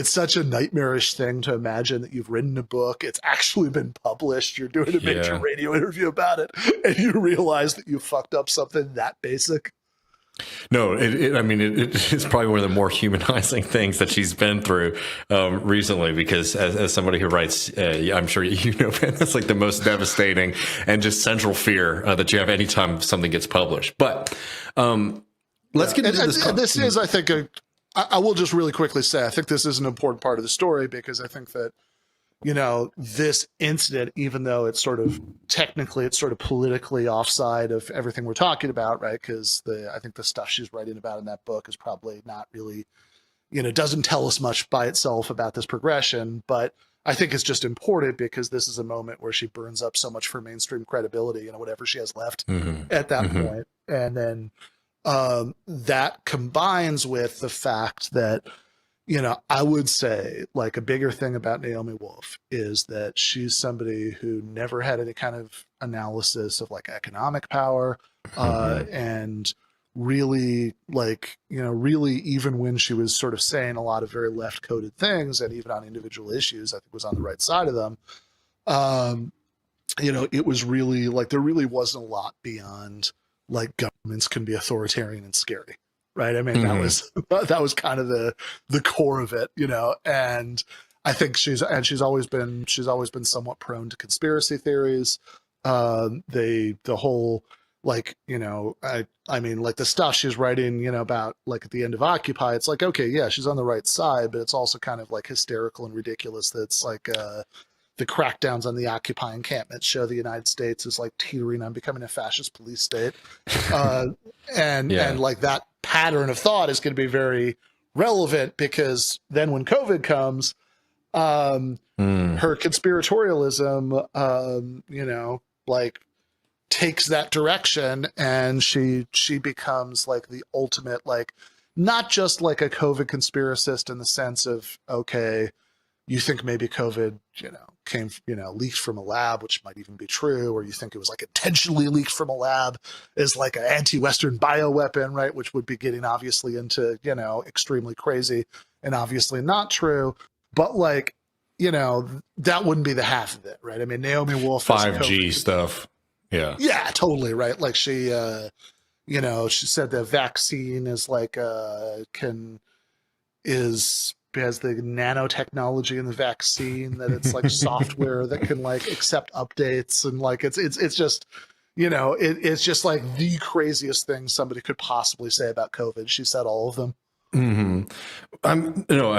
such a nightmarish thing to imagine that you've written a book, it's actually been published, you're doing a major radio interview about it, and you realize that you fucked up something that basic. No, it's probably one of the more humanizing things that she's been through recently, because as somebody who writes, I'm sure Ben, that's like the most devastating and just central fear that you have anytime something gets published. But let's get into this. This is, I think, I will just really quickly say, I think this is an important part of the story, because I think that, this incident, even though it's sort of politically offside of everything we're talking about, right? Because I think the stuff she's writing about in that book is probably not really, doesn't tell us much by itself about this progression. But I think it's just important because this is a moment where she burns up so much for mainstream credibility, whatever she has left at that point. And then that combines with the fact that, I would say, like, a bigger thing about Naomi Wolf is that she's somebody who never had any kind of analysis of like economic power, and really, like, really, even when she was sort of saying a lot of very left coded things, and even on individual issues, I think was on the right side of them. It was really like, there really wasn't a lot beyond like, governments can be authoritarian and scary. Right. I mean, that was kind of the core of it, and I think she's always been somewhat prone to conspiracy theories. The whole, like, I mean, like, the stuff she's writing, about, like, at the end of Occupy, it's like, okay, yeah, she's on the right side, but it's also kind of like hysterical and ridiculous that it's like, the crackdowns on the Occupy encampments show the United States is like teetering on becoming a fascist police state. And like, that pattern of thought is going to be very relevant, because then when COVID comes, her conspiratorialism, like, takes that direction, and she becomes like the ultimate, like, not just like a COVID conspiracist in the sense of, okay, you think maybe COVID, came, leaked from a lab, which might even be true, or you think it was like intentionally leaked from a lab as like an anti-Western bioweapon, right? Which would be getting obviously into, extremely crazy and obviously not true. But like, that wouldn't be the half of it, right? I mean, Naomi Wolf, 5G stuff. Yeah. Yeah, totally. Right. Like, she said the vaccine is like, has the nanotechnology in the vaccine, that it's like software that can like accept updates, and like it's just it's just like the craziest thing somebody could possibly say about COVID. She said all of them. I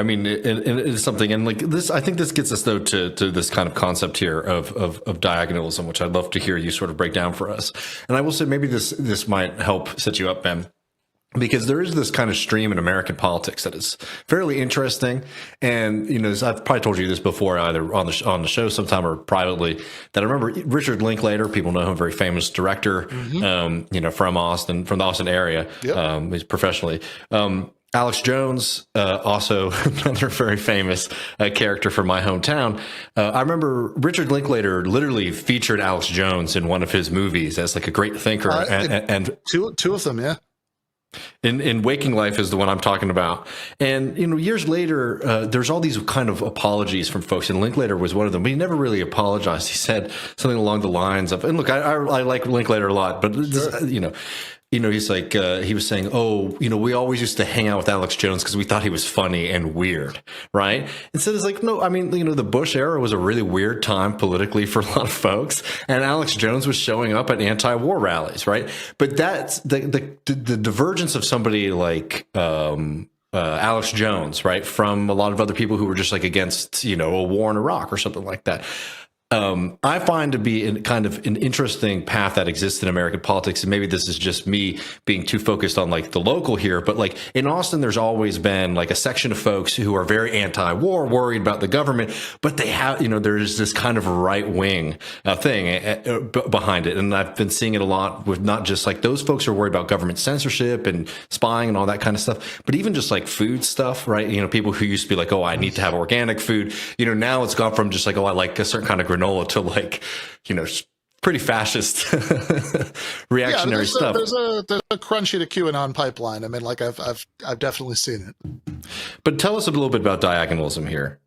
mean, it is something, and like this, I think this gets us though to this kind of concept here of diagonalism, which I'd love to hear you sort of break down for us. And I will say, maybe this might help set you up, Ben, because there is this kind of stream in American politics that is fairly interesting. And, I've probably told you this before, either on the show sometime or privately, that I remember Richard Linklater, people know him, very famous director, from the Austin area, he's professionally. Alex Jones, also another very famous character from my hometown. I remember Richard Linklater literally featured Alex Jones in one of his movies as like a great thinker. And two of them, yeah. In Waking Life is the one I'm talking about. And, years later, there's all these kind of apologies from folks, and Linklater was one of them, but he never really apologized. He said something along the lines of, and look, I like Linklater a lot, but, he's like, he was saying, oh, we always used to hang out with Alex Jones because we thought he was funny and weird, right? Instead, it's like, no, I mean, the Bush era was a really weird time politically for a lot of folks, and Alex Jones was showing up at anti-war rallies, right? But that's the divergence of somebody like Alex Jones, right, from a lot of other people who were just like against, a war in Iraq or something like that. I find to be kind of an interesting path that exists in American politics. And maybe this is just me being too focused on like the local here, but like in Austin, there's always been like a section of folks who are very anti-war, worried about the government, but they have, there's this kind of right wing thing behind it. And I've been seeing it a lot with not just like those folks who are worried about government censorship and spying and all that kind of stuff, but even just like food stuff, right? People who used to be like, oh, I need to have organic food. Now it's gone from just like, oh, I like a certain kind of granola to like, pretty fascist reactionary stuff. There's a crunchy to QAnon pipeline. I mean, like I've definitely seen it. But tell us a little bit about diagonalism here.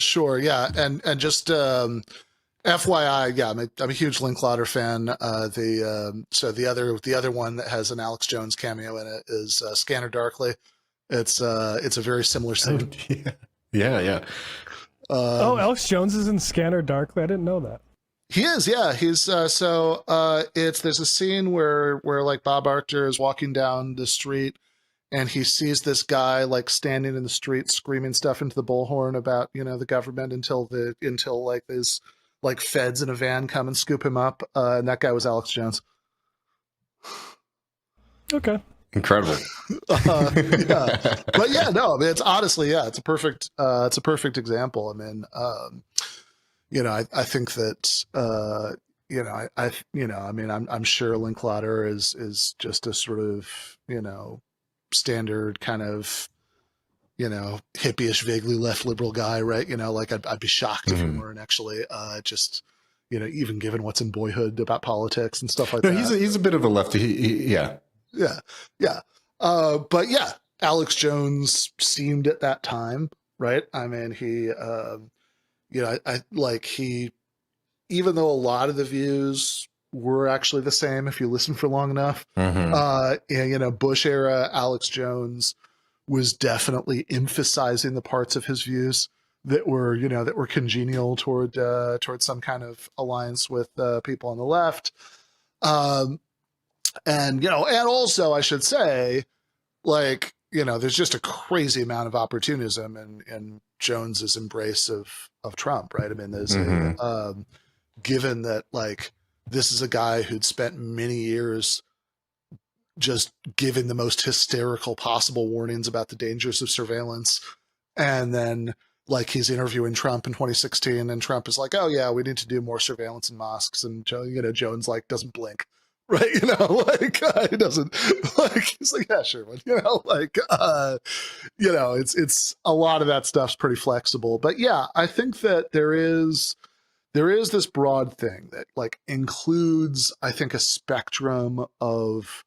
Sure. Yeah. And just FYI, yeah, I'm a huge Linklater fan. So the other one that has an Alex Jones cameo in it is Scanner Darkly. It's a very similar scene. Yeah. Alex Jones is in Scanner Darkly. I didn't know that. He is, yeah. He's there's a scene where like Bob Archer is walking down the street and he sees this guy like standing in the street screaming stuff into the bullhorn about the government until like there's like feds in a van come and scoop him up, and that guy was Alex Jones. Okay. Incredible. Yeah. But yeah, no, I mean, it's honestly, yeah, it's a perfect example. I mean, I think that, I mean, I'm sure Linklater is just a sort of, standard kind of, hippie-ish, vaguely left liberal guy, right? Like I'd be shocked if he weren't actually, just, even given what's in Boyhood about politics and stuff like that. He's a bit of a lefty. Yeah. Yeah. But yeah, Alex Jones seemed at that time, right? I mean, he, even though a lot of the views were actually the same, if you listen for long enough, Bush era Alex Jones was definitely emphasizing the parts of his views that were congenial toward some kind of alliance with people on the left. And also I should say, like, there's just a crazy amount of opportunism in Jones's embrace of Trump, right? I mean, there's given that like this is a guy who'd spent many years just giving the most hysterical possible warnings about the dangers of surveillance, and then like he's interviewing Trump in 2016, and Trump is like, "Oh yeah, we need to do more surveillance in mosques," and Jones like doesn't blink. Right, he doesn't like. He's like, yeah, sure, but it's a lot of that stuff's pretty flexible. But yeah, I think that there is this broad thing that like includes, I think, a spectrum of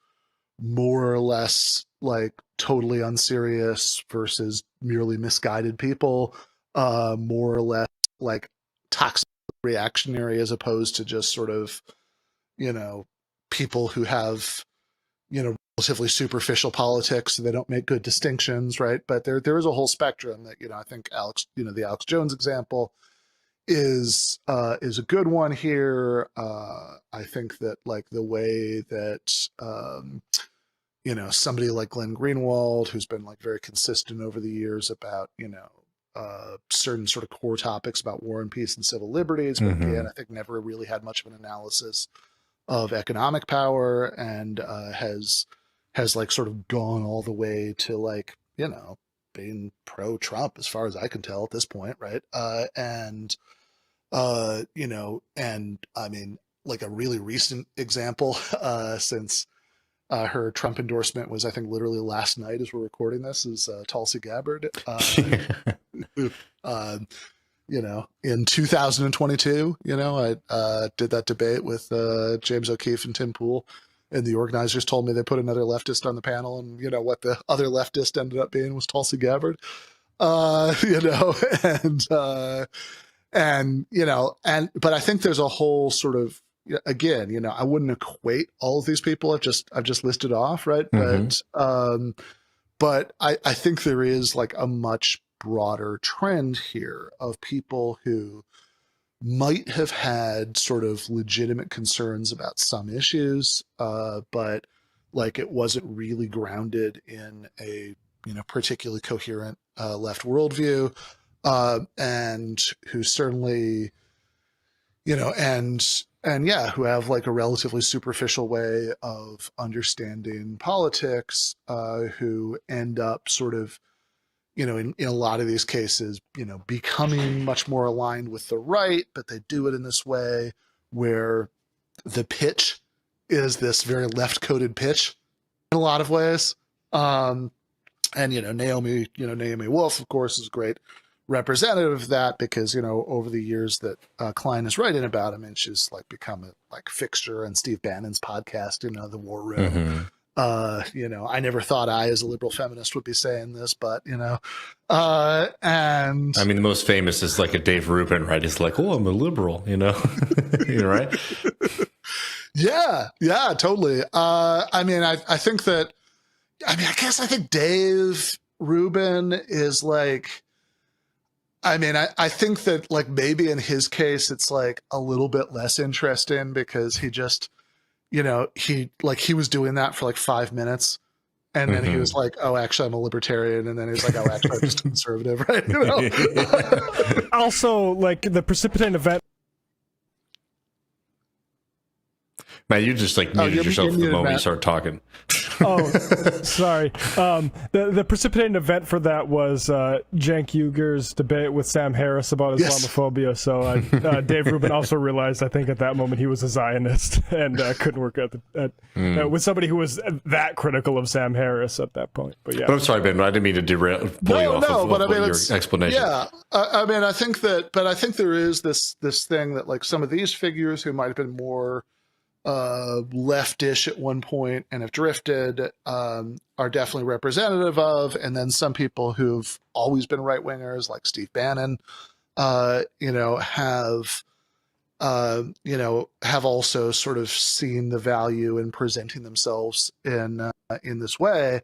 more or less like totally unserious versus merely misguided people, more or less like toxic reactionary as opposed to just sort of people who have, relatively superficial politics, so they don't make good distinctions, right? But there is a whole spectrum that, I think the Alex Jones example is a good one here. I think that like the way that, somebody like Glenn Greenwald, who's been like very consistent over the years about, certain sort of core topics about war and peace and civil liberties, but again, I think never really had much of an analysis of economic power, and has like sort of gone all the way to like, being pro-Trump as far as I can tell at this point, right? And I mean, like a really recent example, since her Trump endorsement was, I think, literally last night as we're recording this, is Tulsi Gabbard. In 2022, I did that debate with James O'Keefe and Tim Pool, and the organizers told me they put another leftist on the panel, and what the other leftist ended up being was Tulsi Gabbard. But I think there's a whole sort of, again, I wouldn't equate all of these people I've just listed off, right? But I think there is like a much broader trend here of people who might have had sort of legitimate concerns about some issues, but like it wasn't really grounded in a particularly coherent left worldview, and who certainly who have like a relatively superficial way of understanding politics, who end up sort of in a lot of these cases, becoming much more aligned with the right, but they do it in this way where the pitch is this very left-coded pitch in a lot of ways. And Naomi Wolf, of course, is a great representative of that, because over the years that Klein is writing about him, and she's like become a like fixture on Steve Bannon's podcast, The War Room. I never thought I, as a liberal feminist, would be saying this, but and I mean, the most famous is like a Dave Rubin, right? He's like, "Oh, I'm a liberal," right? Yeah, totally. I think that, I think Dave Rubin is like, I think that like maybe in his case, it's like a little bit less interesting because he just, he was doing that for like 5 minutes. And then he was like, "Oh, actually, I'm a libertarian." And then he's like, "Oh, actually, I'm just a conservative," right? Also, like the precipitating event. Man, you just like muted yourself the moment you started talking. Oh, sorry. The precipitating event for that was Cenk Uyghur's debate with Sam Harris about Islamophobia. So Dave Rubin also realized, I think, at that moment he was a Zionist and couldn't work with somebody who was that critical of Sam Harris at that point. But yeah. But I'm sorry, Ben, but I didn't mean to pull you off of your explanation. Yeah, I think there is this thing that like some of these figures who might have been more leftish at one point and have drifted, are definitely representative of, and then some people who've always been right wingers like Steve Bannon, have also sort of seen the value in presenting themselves in this way,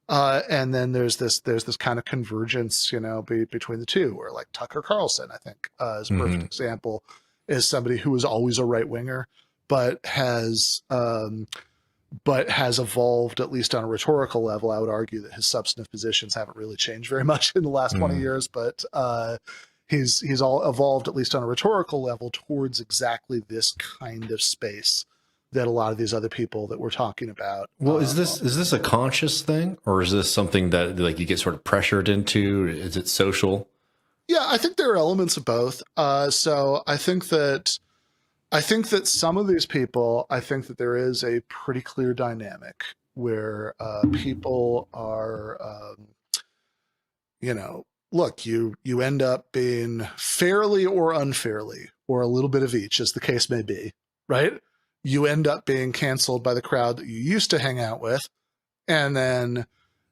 and then there's this kind of convergence, between the two, where like Tucker Carlson, I think, is a perfect example, is somebody who was always a right winger, but has evolved, at least on a rhetorical level. I would argue that his substantive positions haven't really changed very much in the last 20 years, but he's all evolved, at least on a rhetorical level, towards exactly this kind of space that a lot of these other people that we're talking about. Well, is this a conscious thing, or is this something that like you get sort of pressured into? Is it social? Yeah, I think there are elements of both. So I think that some of these people, I think that there is a pretty clear dynamic where people are, look, you end up being fairly or unfairly, or a little bit of each, as the case may be, right? You end up being canceled by the crowd that you used to hang out with. And then,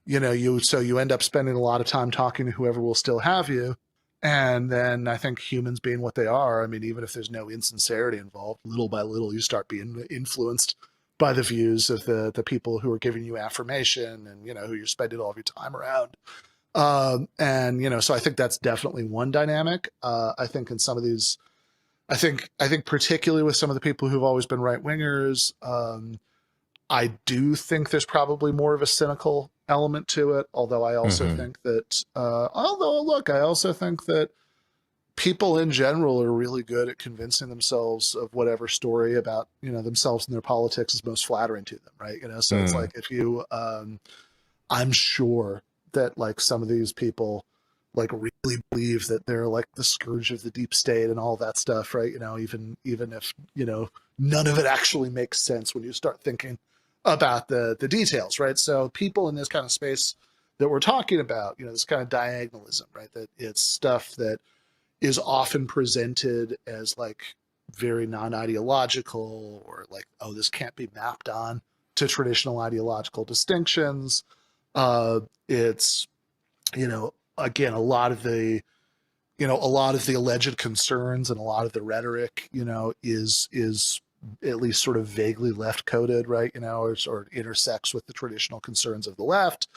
you end up spending a lot of time talking to whoever will still have you. And then I think humans being what they are, even if there's no insincerity involved, little by little, you start being influenced by the views of the people who are giving you affirmation and, who you're spending all of your time around. So I think that's definitely one dynamic. I think in some of these, I think particularly with some of the people who've always been right wingers, I do think there's probably more of a cynical element to it. Although I also think that, I also think that people in general are really good at convincing themselves of whatever story about, themselves and their politics is most flattering to them. Right. So it's like, if you, I'm sure that like some of these people like really believe that they're like the scourge of the deep state and all that stuff. Right. Even if, none of it actually makes sense when you start thinking about the details, right? So people in this kind of space that we're talking about, this kind of diagonalism, right? That it's stuff that is often presented as like very non-ideological, or like, oh, this can't be mapped on to traditional ideological distinctions. It's, again, a lot of the alleged concerns and a lot of the rhetoric, is at least sort of vaguely left coded, right? Or intersects with the traditional concerns of the left.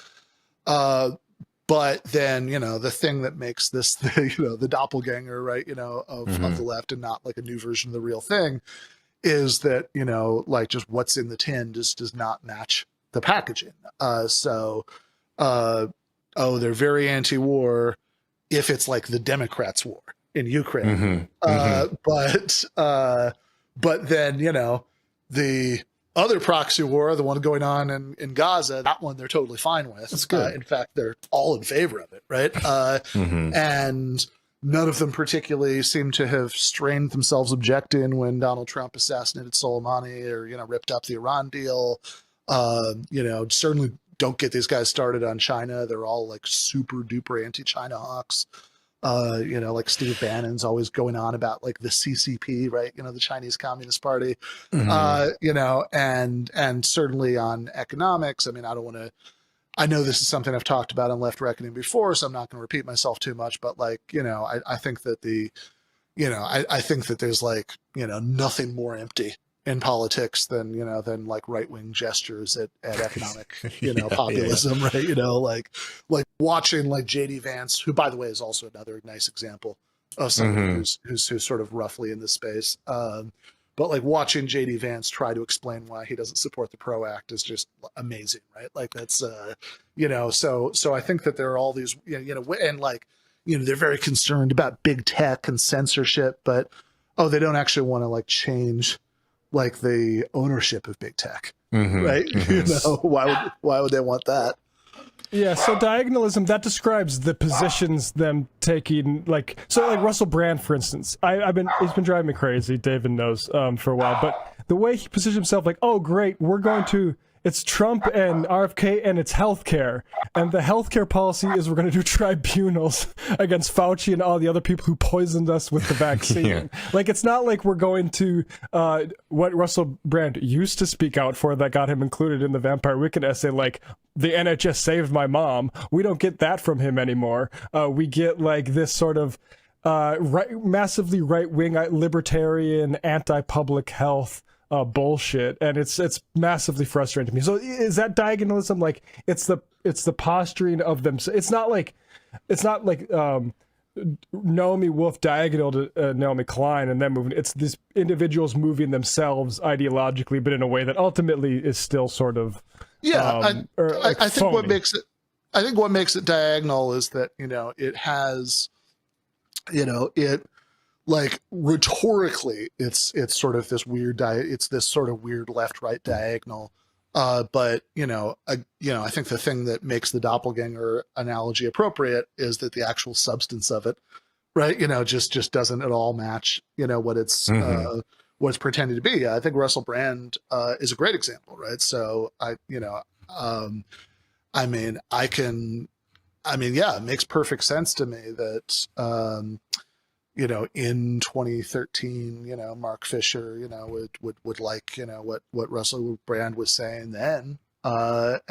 But then, the thing that makes this, the doppelganger, right, of the left and not like a new version of the real thing is that, like just what's in the tin just does not match the packaging. They're very anti-war if it's like the Democrats' war in Ukraine. But then, the other proxy war, the one going on in Gaza, that one they're totally fine with. That's good. In fact, they're all in favor of it, right? And none of them particularly seem to have strained themselves objecting when Donald Trump assassinated Soleimani or, ripped up the Iran deal. Certainly don't get these guys started on China. They're all like super duper anti-China hawks. Like Steve Bannon's always going on about like the CCP, right? The Chinese Communist Party, and certainly on economics. I mean, I know this is something I've talked about on Left Reckoning before, so I'm not going to repeat myself too much, but like, I think that I think that there's like, nothing more empty in politics than like right-wing gestures at economic populism, right? Like watching like JD Vance, who by the way is also another nice example of someone who's sort of roughly in this space, but like watching JD Vance try to explain why he doesn't support the PRO Act is just amazing, right? Like that's so I think that there are all these and like they're very concerned about big tech and censorship, but they don't actually want to like change like the ownership of big tech, right? Why would they want that? Yeah, so diagonalism, that describes the positions them taking, like Russell Brand, for instance. He's been driving me crazy, David knows, for a while, but the way he positions himself, like, oh great, it's Trump and RFK and it's healthcare. And the healthcare policy is we're going to do tribunals against Fauci and all the other people who poisoned us with the vaccine. Like, it's not like we're going to, what Russell Brand used to speak out for that got him included in the Vampire Weekend essay, like, the NHS saved my mom. We don't get that from him anymore. We get like this sort of massively right-wing, libertarian, anti-public health bullshit, and it's massively frustrating to me. So is that diagonalism? Like it's the posturing of them. It's not like Naomi Wolf diagonal to Naomi Klein and then moving. It's these individuals moving themselves ideologically, but in a way that ultimately is still sort of I think what makes it diagonal is that it has it. Like rhetorically, it's sort of this weird it's this sort of weird left-right diagonal. But I think the thing that makes the doppelganger analogy appropriate is that the actual substance of it, right? Just doesn't at all match, what it's pretending to be. I think Russell Brand is a great example, right? So it makes perfect sense to me that in 2013, Mark Fisher, would like, what Russell Brand was saying then. But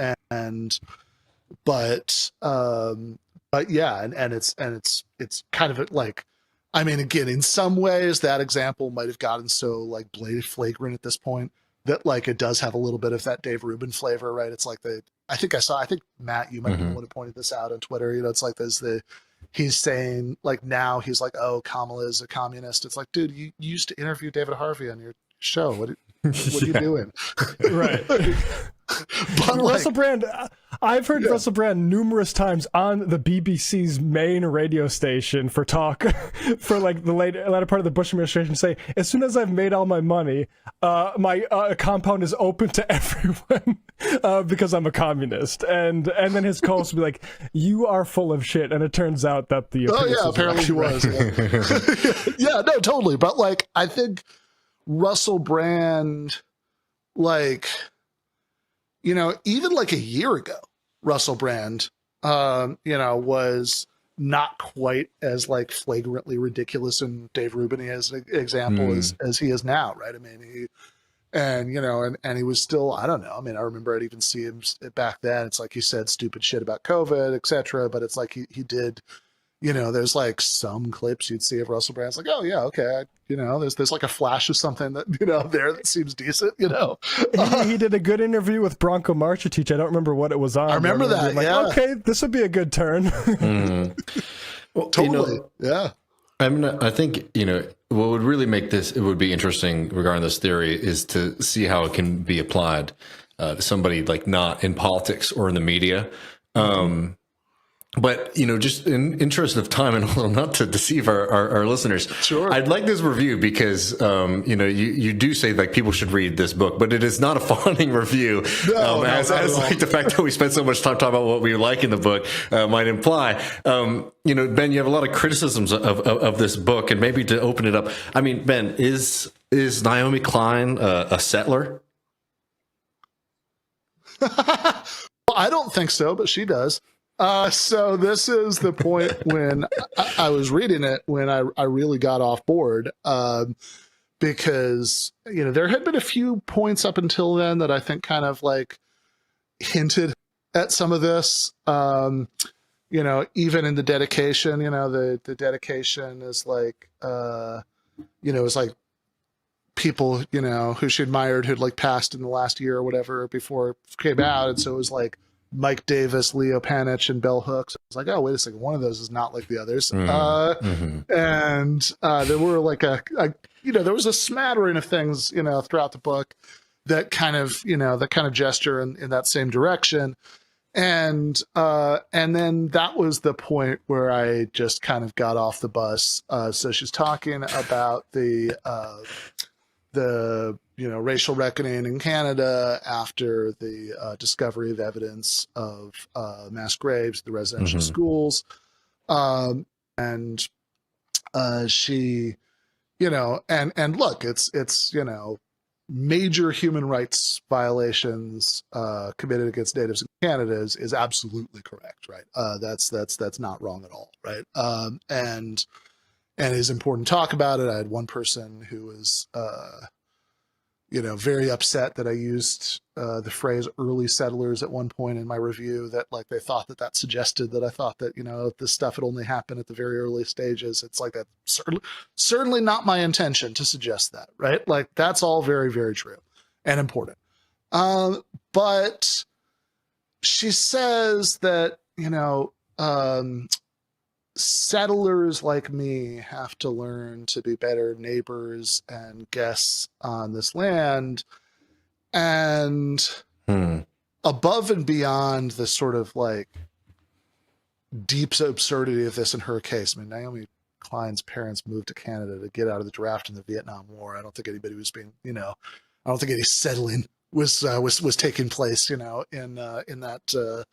yeah, and it's kind of like, again, in some ways that example might have gotten so like blatantly flagrant at this point that like it does have a little bit of that Dave Rubin flavor, right? It's like I think Matt, you might be the one who pointed this out on Twitter. It's like he's saying like now he's like, oh, Kamala is a communist. It's like, dude, you used to interview David Harvey on your show. What are you doing? Right. But Russell Brand, I've heard Russell Brand numerous times on the BBC's main radio station for talk for like the latter part of the Bush administration say, as soon as I've made all my money, my compound is open to everyone because I'm a communist. And then his co-host would be like, you are full of shit. And it turns out that the apparently he was. Yeah, no, totally. But like, I think Russell Brand, like, even like a year ago, Russell Brand, was not quite as like flagrantly ridiculous and Dave Rubin as an example as he is now, right? He was still, I don't know. I remember I'd even see him back then. It's like he said stupid shit about COVID, etc. But it's like he did, there's like some clips you'd see of Russell Brand. It's like, oh yeah, okay, you know, there's like a flash of something that, you know, there that seems decent, you know. He did a good interview with Bronco Marchitich. I don't remember what it was on. I remember that. Like, yeah. Okay, this would be a good turn. Well, Totally. Yeah. I mean, I think, you know, what would really make this, it would be interesting regarding this theory is to see how it can be applied to somebody like not in politics or in the media. But, you know, just in interest of time and also not to deceive our listeners, Sure. I'd like this review because, you know, you do say like people should read this book, but it is not a fawning review. As like the fact that we spent so much time talking about what we like in the book might imply. You know, Ben, you have a lot of criticisms of this book, and maybe to open it up. I mean, Ben, is Naomi Klein a settler? Well, I don't think so, but she does. So this is the point when I was reading it, when I really got off board, because, you know, there had been a few points up until then that I think kind of like hinted at some of this, you know, even in the dedication, you know, the dedication is like, you know, it's like people, you know, who she admired who'd like passed in the last year or whatever before it came out. And so it was like Mike Davis, Leo Panich, and Bell Hooks. I was like, oh, wait a second, one of those is not like the others. And there were like you know, there was a smattering of things, you know, throughout the book that kind of, you know, that kind of gesture in that same direction. And then that was the point where I just kind of got off the bus. So she's talking about the you know, racial reckoning in Canada after the discovery of evidence of mass graves at the residential schools. And she, you know, and look, it's, you know, major human rights violations committed against natives in Canada is absolutely correct, right? That's not wrong at all, right? And it is important to talk about it. I had one person who was you know, very upset that I used the phrase early settlers at one point in my review, that like they thought that suggested that I thought that, you know, this stuff had only happened at the very early stages. It's like, that's certainly not my intention to suggest that, right? Like that's all very, very true and important. But she says that, you know, settlers like me have to learn to be better neighbors and guests on this land. And above and beyond the sort of like deep absurdity of this in her case, I mean, Naomi Klein's parents moved to Canada to get out of the draft in the Vietnam War. I don't think anybody was being, you know, I don't think any settling was taking place, you know, in that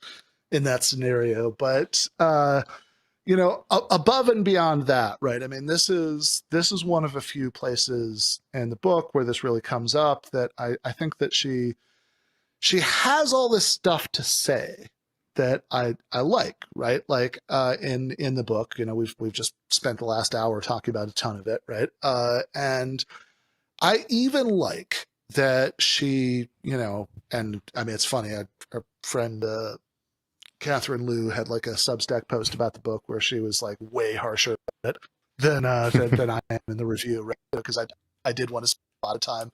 scenario. But you know, above and beyond that, right? I mean, this is one of a few places in the book where this really comes up, that I think that she has all this stuff to say that I like, right? Like in the book, you know, we've just spent the last hour talking about a ton of it, right? And I even like that she, you know, and I mean, it's funny, our friend Catherine Liu had like a Substack post about the book where she was like way harsher about it than I am in the review, right? Because I did want to spend a lot of time,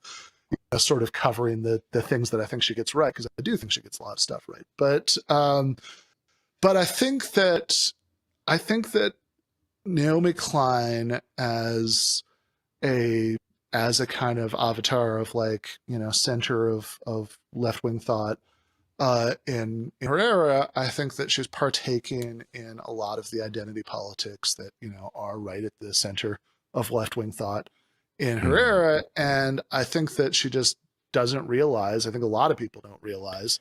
you know, sort of covering the things that I think she gets right, because I do think she gets a lot of stuff right. But I think that Naomi Klein as a kind of avatar of like, you know, center of left-wing thought in her era, I think that she's partaking in a lot of the identity politics that, you know, are right at the center of left-wing thought in her era. And I think that she just doesn't realize, I think a lot of people don't realize,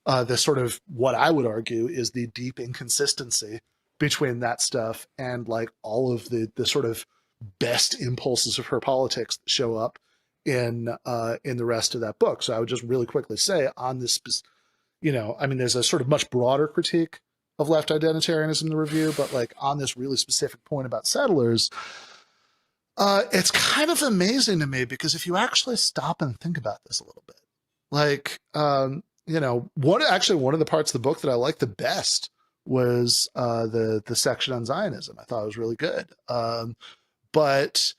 the sort of, what I would argue is the deep inconsistency between that stuff and like all of the sort of best impulses of her politics that show up in the rest of that book. So I would just really quickly say on this, you know, I mean, there's a sort of much broader critique of left identitarianism in the review, but like on this really specific point about settlers, it's kind of amazing to me, because if you actually stop and think about this a little bit, like, you know, one of the parts of the book that I liked the best was the section on Zionism. I thought it was really good. But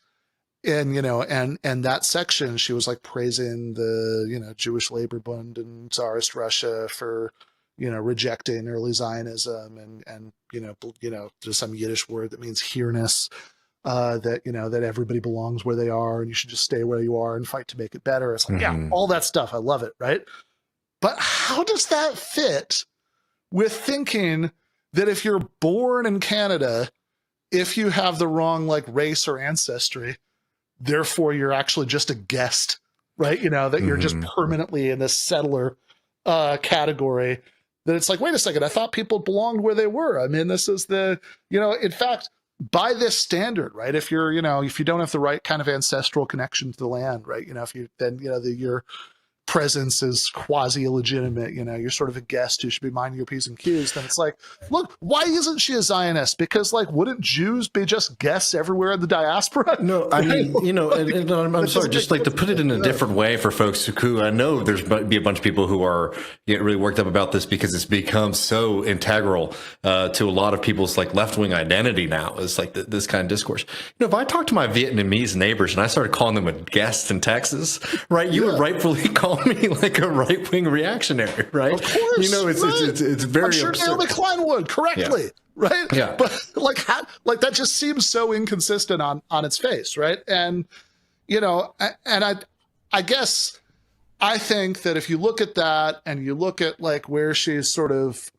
and, you know, and that section, she was like praising the, you know, Jewish Labor Bund and Tsarist Russia for, you know, rejecting early Zionism and, you know, there's some Yiddish word that means here-ness, that, you know, that everybody belongs where they are and you should just stay where you are and fight to make it better. It's like, yeah, all that stuff. I love it. Right. But how does that fit with thinking that if you're born in Canada, if you have the wrong like race or ancestry, therefore you're actually just a guest, right? You know, that you're just permanently in this settler category, that it's like, wait a second, I thought people belonged where they were. I mean, this is the, you know, in fact, by this standard, right? If you're, you know, if you don't have the right kind of ancestral connection to the land, right? You know, if you, then, you know, your presence is quasi illegitimate, you know, you're sort of a guest who should be minding your P's and Q's, then it's like, look, why isn't she a Zionist? Because like, wouldn't Jews be just guests everywhere in the diaspora? No, I mean, you know, and I'm sorry, just like to put it in a different way for folks who I know there's be a bunch of people who are getting really worked up about this because it's become so integral to a lot of people's like left-wing identity now. It's like this kind of discourse. You know, if I talk to my Vietnamese neighbors and I started calling them a guest in Texas, right, you would rightfully call me like a right-wing reactionary, right? Of course, you know, it's very. I'm sure Naomi Klein would correctly, right? Yeah, but like that just seems so inconsistent on its face, right? And you know, and I guess I think that if you look at that and you look at like where she's sort of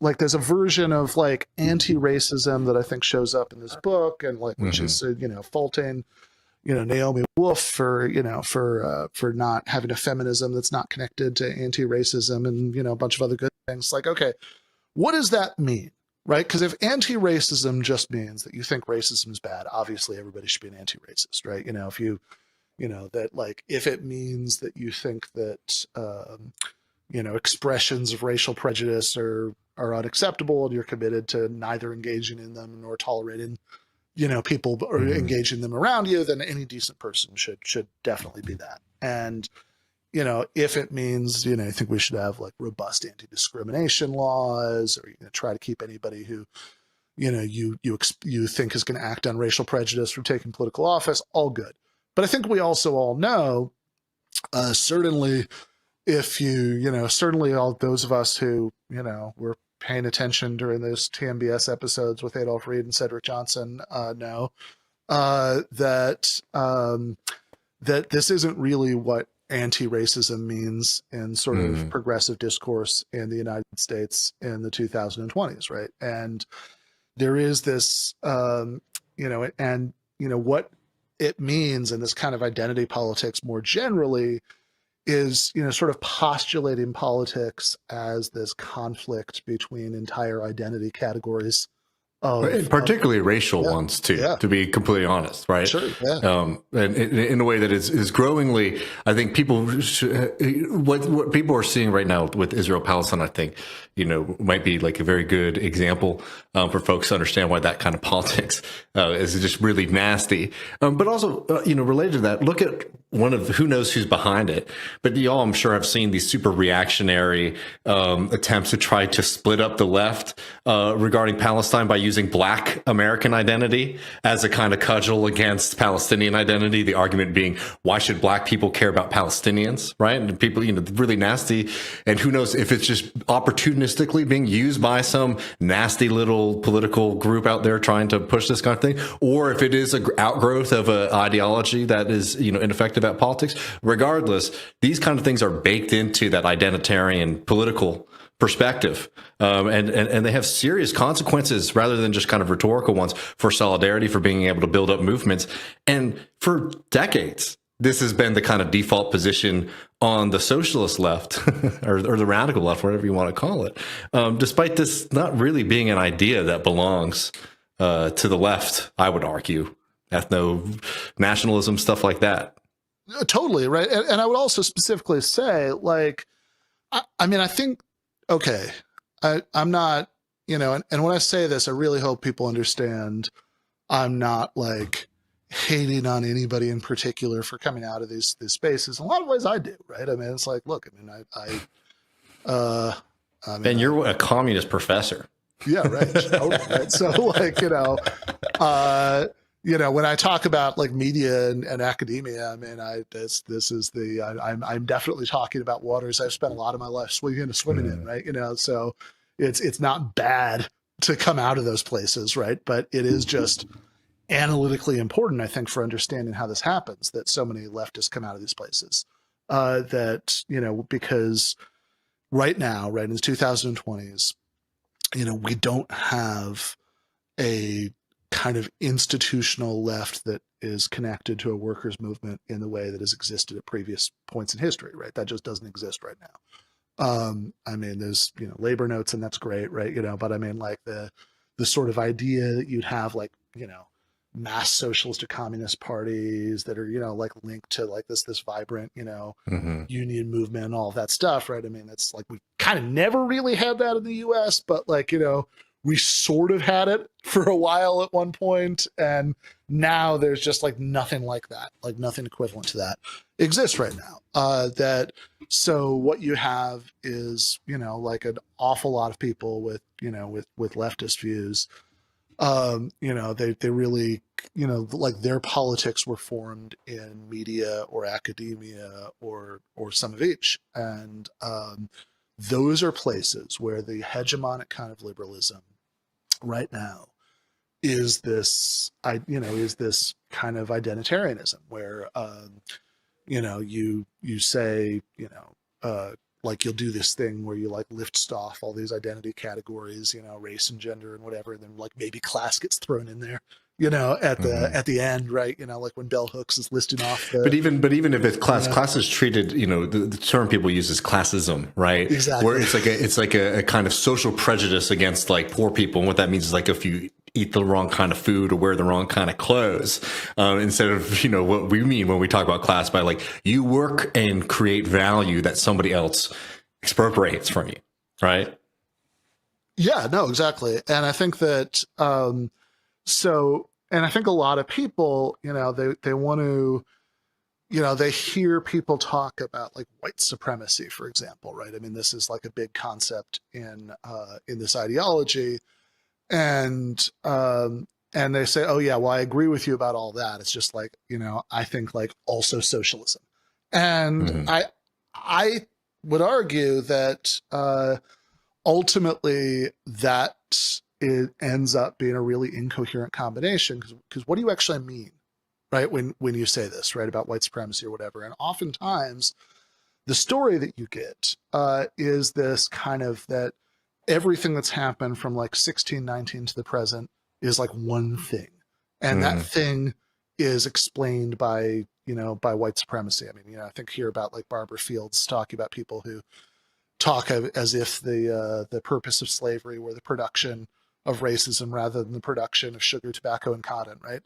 like there's a version of like anti-racism that I think shows up in this book, and like which is you know faulting, you know, Naomi Wolf for, you know, for not having a feminism that's not connected to anti-racism and, you know, a bunch of other good things. Like, okay, what does that mean? Right? Because if anti-racism just means that you think racism is bad, obviously everybody should be an anti-racist, right? You know, if you know, that like, if it means that you think that, you know, expressions of racial prejudice are unacceptable and you're committed to neither engaging in them nor tolerating, you know, people are engaging them around you, then any decent person should definitely be that. And, you know, if it means, you know, I think we should have like robust anti-discrimination laws, or, you know, try to keep anybody who, you know, you think is going to act on racial prejudice from taking political office, all good. But I think we also all know, certainly if you know, certainly all those of us who, you know, were paying attention during those TMBS episodes with Adolph Reed and Cedric Johnson know that this isn't really what anti-racism means in sort of progressive discourse in the United States in the 2020s, right? And there is this, you know, and, you know, what it means in this kind of identity politics more generally is, you know, sort of postulating politics as this conflict between entire identity categories. Particularly racial ones too, to be completely honest, right? Sure, yeah. And in a way that is growingly, I think people what people are seeing right now with Israel Palestine, I think, you know, might be like a very good example for folks to understand why that kind of politics is just really nasty. But also, you know, related to that, look at one of who knows who's behind it. But y'all, I'm sure, have seen these super reactionary attempts to try to split up the left regarding Palestine by using Black American identity as a kind of cudgel against Palestinian identity. The argument being, why should Black people care about Palestinians, right? And people, you know, really nasty. And who knows if it's just opportunistically being used by some nasty little political group out there trying to push this kind of thing, or if it is an outgrowth of an ideology that is, you know, ineffective at politics. Regardless, these kind of things are baked into that identitarian political perspective, and they have serious consequences rather than just kind of rhetorical ones for solidarity, for being able to build up movements. And for decades, this has been the kind of default position on the socialist left or the radical left, whatever you want to call it, despite this not really being an idea that belongs to the left, I would argue. Ethno-nationalism, stuff like that. Totally, right. And I would also specifically say, like, I mean, I think, okay, I'm not, you know, and when I say this, I really hope people understand I'm not like hating on anybody in particular for coming out of these spaces. In a lot of ways I do, right? I mean, it's like, look, I mean, I mean, Ben, you're a communist professor. Yeah, right. Right. So like, when I talk about like media and academia, I mean, I'm definitely talking about waters I've spent a lot of my life swimming in, right? So it's not bad to come out of those places, right? But it is just analytically important, I think, for understanding how this happens, that so many leftists come out of these places. Because right now, right in the 2020s, we don't have a kind of institutional left that is connected to a workers' movement in the way that has existed at previous points in history, right? That just doesn't exist right now. I mean, there's, labor notes, and that's great, right? But I mean, like the sort of idea that you'd have like, mass socialist or communist parties that are, like linked to like this vibrant, union movement and all that stuff, right? I mean, it's like we kind of never really had that in the US, but like, we sort of had it for a while at one point, and now there's just like nothing like that, like nothing equivalent to that exists right now. So what you have is, like an awful lot of people with leftist views. They really, like their politics were formed in media or academia or some of each. And those are places where the hegemonic kind of liberalism right now is this kind of identitarianism where, you say, like you'll do this thing where you like lift off all these identity categories, race and gender and whatever, and then like maybe class gets thrown in there, at the end, right? Like when Bell Hooks is listing off the, but even if it's class is treated, the term people use is classism, right? Exactly. Where it's like a kind of social prejudice against like poor people, and what that means is like if you eat the wrong kind of food or wear the wrong kind of clothes, instead of what we mean when we talk about class by like you work and create value that somebody else expropriates from you, right? Yeah, no, exactly. And I think that and I think a lot of people, they want to, they hear people talk about like white supremacy, for example, right? I mean, this is like a big concept in this ideology. And they say, oh yeah, well, I agree with you about all that. It's just like, I think like also socialism. And I would argue that ultimately that it ends up being a really incoherent combination, because what do you actually mean, right, when you say this, right, about white supremacy or whatever? And oftentimes the story that you get is this kind of that everything that's happened from like 1619 to the present is like one thing, and that thing is explained by white supremacy. I mean, I think here about like Barbara Fields talking about people who talk as if the purpose of slavery were the production of racism rather than the production of sugar, tobacco, and cotton, right?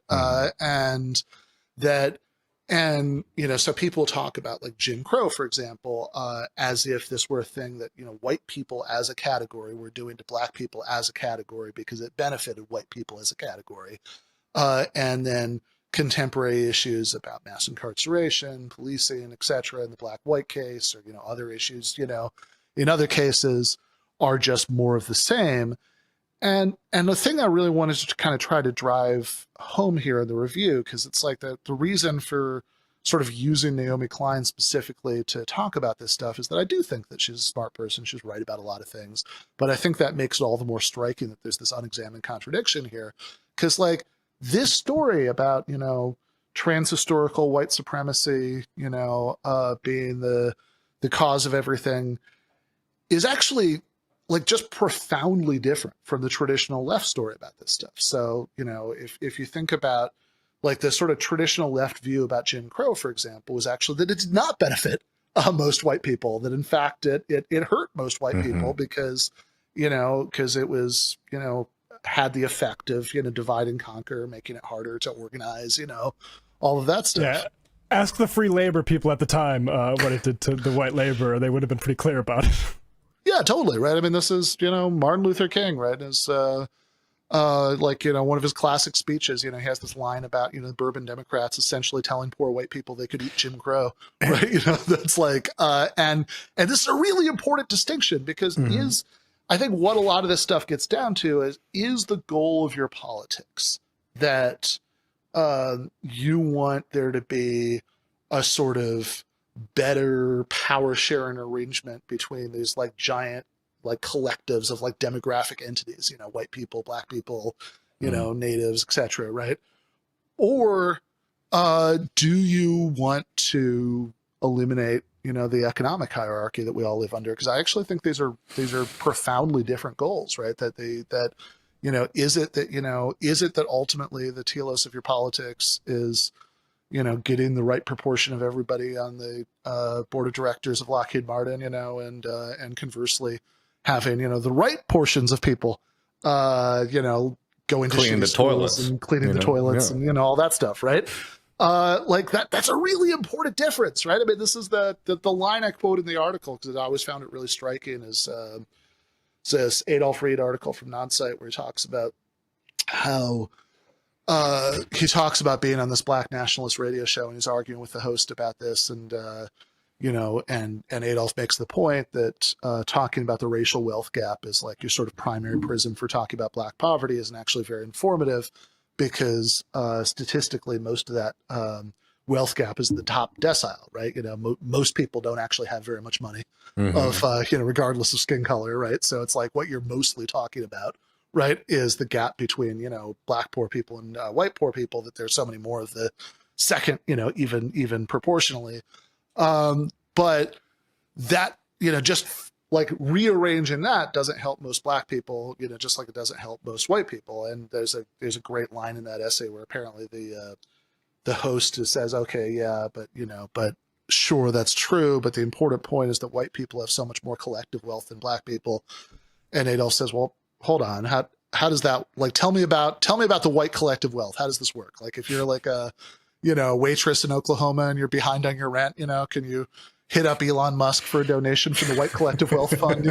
So people talk about like Jim Crow, for example, as if this were a thing that, white people as a category were doing to black people as a category because it benefited white people as a category. And then contemporary issues about mass incarceration, policing, et cetera, in the black-white case, or, other issues, in other cases are just more of the same. And the thing I really wanted to kind of try to drive home here in the review, because it's like the reason for sort of using Naomi Klein specifically to talk about this stuff is that I do think that she's a smart person. She's right about a lot of things. But I think that makes it all the more striking that there's this unexamined contradiction here. Because like this story about, trans-historical white supremacy, being the cause of everything is actually like just profoundly different from the traditional left story about this stuff. So, if you think about like the sort of traditional left view about Jim Crow, for example, was actually that it did not benefit most white people, that in fact it hurt most white people because it was, had the effect of, divide and conquer, making it harder to organize, all of that stuff. Yeah. Ask the free labor people at the time what it did to the white labor. They would have been pretty clear about it. Yeah, totally. Right. I mean, this is, Martin Luther King, right? Is one of his classic speeches, he has this line about, the bourbon Democrats essentially telling poor white people they could eat Jim Crow, right? That's like, and this is a really important distinction because I think what a lot of this stuff gets down to is the goal of your politics that you want there to be a sort of better power sharing arrangement between these like giant like collectives of like demographic entities, white people, black people, natives, etc., right? Or do you want to eliminate, the economic hierarchy that we all live under? Because I actually think these are profoundly different goals, right? Is it that ultimately the telos of your politics is, getting the right proportion of everybody on the board of directors of Lockheed Martin, and conversely having, the right portions of people, going to Cleaning the toilets and cleaning the toilets and, all that stuff, right? Like that's a really important difference, right? I mean, this is the line I quote in the article because I always found it really striking is this Adolf Reed article from Nonsite where he talks about how he talks about being on this black nationalist radio show and he's arguing with the host about this and and Adolf makes the point that talking about the racial wealth gap is like your sort of primary prism for talking about black poverty isn't actually very informative because statistically most of that wealth gap is the top decile, right? Most people don't actually have very much money of, regardless of skin color, right? So it's like what you're mostly talking about, right, is the gap between, black poor people and white poor people, that there's so many more of the second, even proportionally. But that, just like rearranging that doesn't help most black people, just like it doesn't help most white people. And there's a great line in that essay where apparently the host says, okay, yeah, but sure, that's true. But the important point is that white people have so much more collective wealth than black people. And Adolf says, well, hold on. How does that, like, tell me about the white collective wealth. How does this work? Like if you're like a, waitress in Oklahoma and you're behind on your rent, can you hit up Elon Musk for a donation from the White Collective Wealth Fund,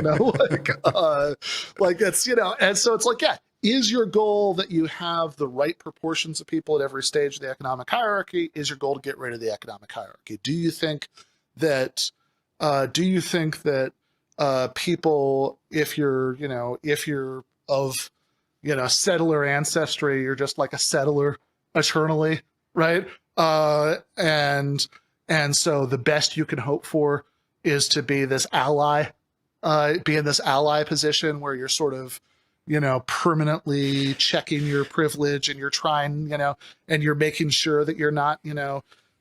like it's, and so it's like, yeah, is your goal that you have the right proportions of people at every stage of the economic hierarchy? Is your goal to get rid of the economic hierarchy? Do you think that people, if you're of, settler ancestry, you're just like a settler eternally, right? And so the best you can hope for is to be this ally, be in this ally position where you're sort of, permanently checking your privilege and you're trying, and you're making sure that you're not,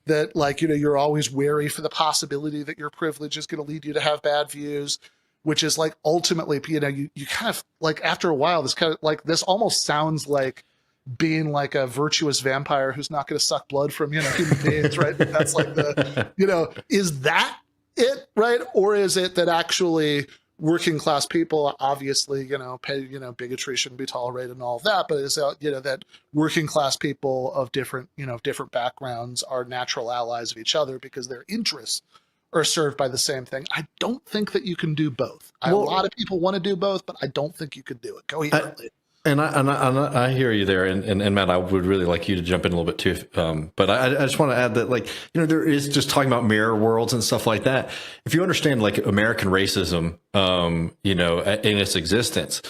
that like, you're always wary for the possibility that your privilege is going to lead you to have bad views, which is like ultimately, you kind of like after a while, this kind of like, this almost sounds like being like a virtuous vampire who's not going to suck blood from, human beings, right? That's like the, is that it, right? Or is it that actually working class people, obviously, bigotry shouldn't be tolerated and all of that, but is that working class people of different backgrounds are natural allies of each other because their interests are served by the same thing. I don't think that you can do both. A lot of people want to do both, but I don't think you could do it coherently. And I hear you there, and Matt, I would really like you to jump in a little bit too. But I just want to add that, like, there is just talking about mirror worlds and stuff like that. If you understand like American racism, in its existence,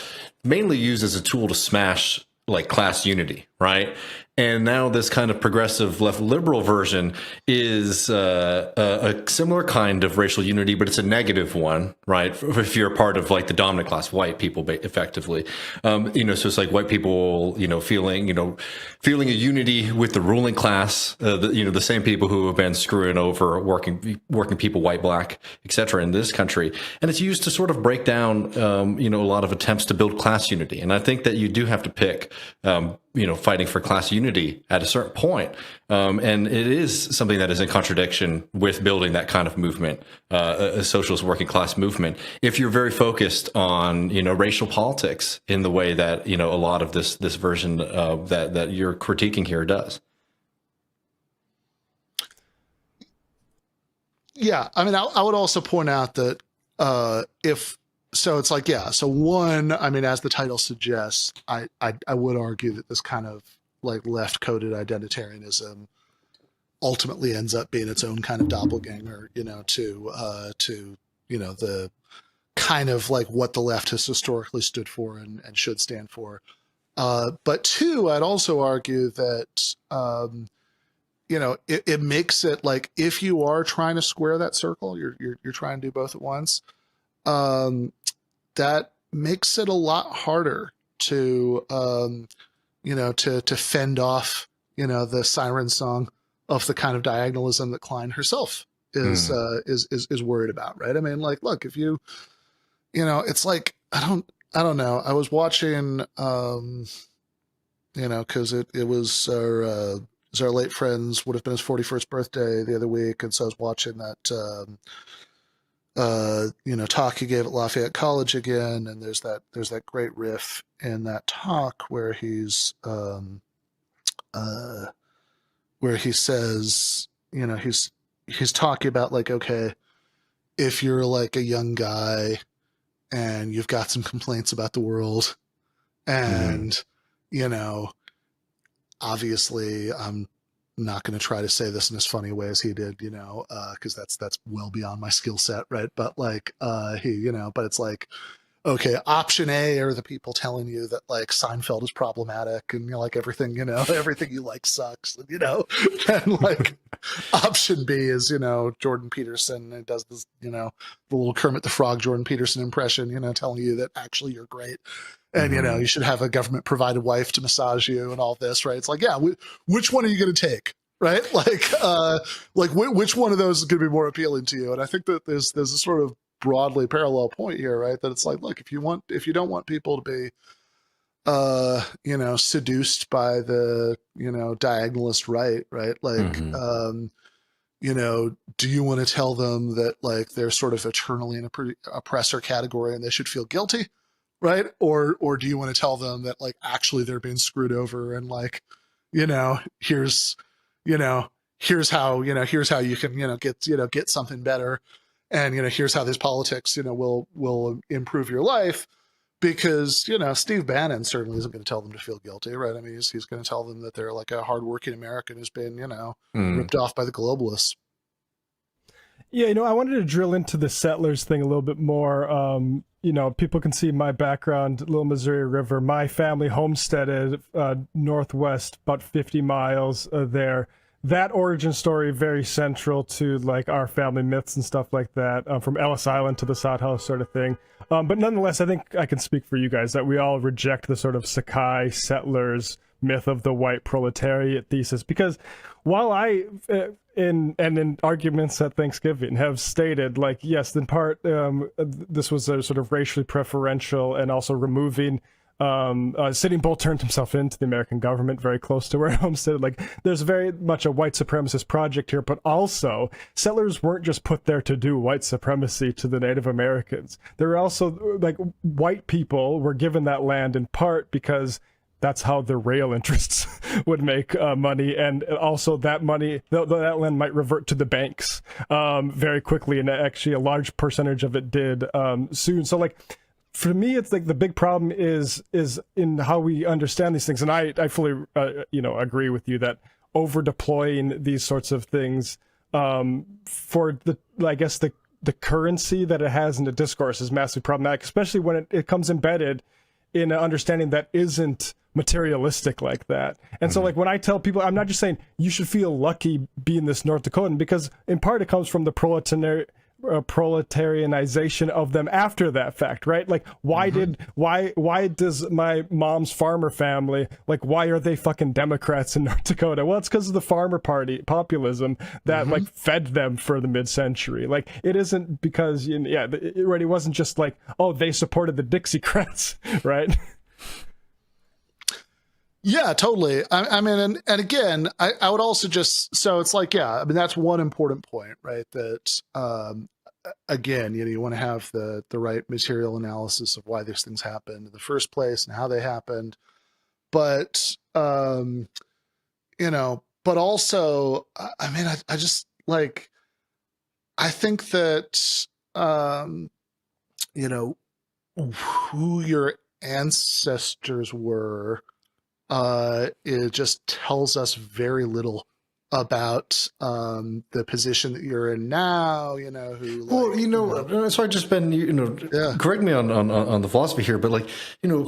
mainly used as a tool to smash like class unity, right? And now this kind of progressive left liberal version is a similar kind of racial unity, but it's a negative one, right? If you're a part of like the dominant class, white people, effectively, so it's like white people, feeling a unity with the ruling class, the same people who have been screwing over working people, white, black, et cetera, in this country. And it's used to sort of break down, a lot of attempts to build class unity. And I think that you do have to pick, fighting for class unity at a certain point. And it is something that is in contradiction with building that kind of movement, a socialist working class movement, if you're very focused on, racial politics in the way that, a lot of this version that you're critiquing here does. Yeah. I mean, I would also point out that it's like, yeah. So one, I mean, as the title suggests, I would argue that this kind of like left coded identitarianism ultimately ends up being its own kind of doppelganger, to the kind of like what the left has historically stood for and should stand for. But two, I'd also argue that, it makes it like, if you are trying to square that circle, you're trying to do both at once. That makes it a lot harder to, to fend off, the siren song of the kind of diagonalism that Klein herself is worried about, right? I mean, like, look, if you, it's like, I don't know. I was watching, cause it was our late friend's, would have been his 41st birthday the other week. And so I was watching that, talk he gave at Lafayette College again. And there's that great riff in that talk where he's, where he says, he's talking about like, okay, if you're like a young guy and you've got some complaints about the world and, obviously I'm not going to try to say this in as funny a way as he did, cause that's well beyond my skill set. Right. But like, but it's like, okay, option A are the people telling you that like Seinfeld is problematic and like everything, everything you like sucks, and like option B is, Jordan Peterson and does this, the little Kermit the Frog Jordan Peterson impression, telling you that actually you're great. And, you should have a government provided wife to massage you and all this, right? It's like, yeah, which one are you going to take? Right. Like which one of those is going to be more appealing to you? And I think that there's a sort of broadly parallel point here, right? That it's like, look, if you don't want people to be, seduced by the, diagonalist right? Like, do you want to tell them that like they're sort of eternally in a oppressor category and they should feel guilty? Right. Or do you want to tell them that like, actually they're being screwed over and like, here's how you can, get something better. And, here's how this politics, will improve your life because, Steve Bannon certainly isn't going to tell them to feel guilty, right? I mean, he's going to tell them that they're like a hardworking American who's been, ripped off by the globalists. Yeah, I wanted to drill into the settlers thing a little bit more. People can see my background, Little Missouri River. My family homesteaded northwest, about 50 miles there. That origin story very central to like our family myths and stuff like that, from Ellis Island to the Sod House sort of thing. But nonetheless, I think I can speak for you guys that we all reject the sort of Sakai settlers myth of the white proletariat thesis, because while I in arguments at Thanksgiving have stated like, yes, in part this was a sort of racially preferential and also removing Sitting Bull turned himself into the American government very close to where Homestead. Like, there's very much a white supremacist project here, but also settlers weren't just put there to do white supremacy to the Native Americans. There were also like white people were given that land in part because that's how the rail interests would make money, and also that money, that land might revert to the banks very quickly, and actually a large percentage of it did soon. So like, for me, it's like the big problem is in how we understand these things, and I fully agree with you that over deploying these sorts of things for the currency that it has in the discourse is massively problematic, especially when it comes embedded in an understanding that isn't materialistic like that. And so like when I tell people, I'm not just saying you should feel lucky being this North Dakotan, because in part it comes from the proletarianization of them after that fact, right? Like why does my mom's farmer family, like why are they fucking Democrats in North Dakota? Well, it's because of the farmer party populism that like fed them for the mid-century. Like it isn't because it wasn't just like, oh, they supported the Dixiecrats, right? Yeah, totally. I mean, and again, I would also just, so it's like, yeah, I mean, that's one important point, right? That, again, you want to have the right material analysis of why these things happened in the first place and how they happened. But, but also, I mean, I just like, I think that, who your ancestors were, it just tells us very little about the position that you're in now, who so I just been, correct me on the philosophy here, but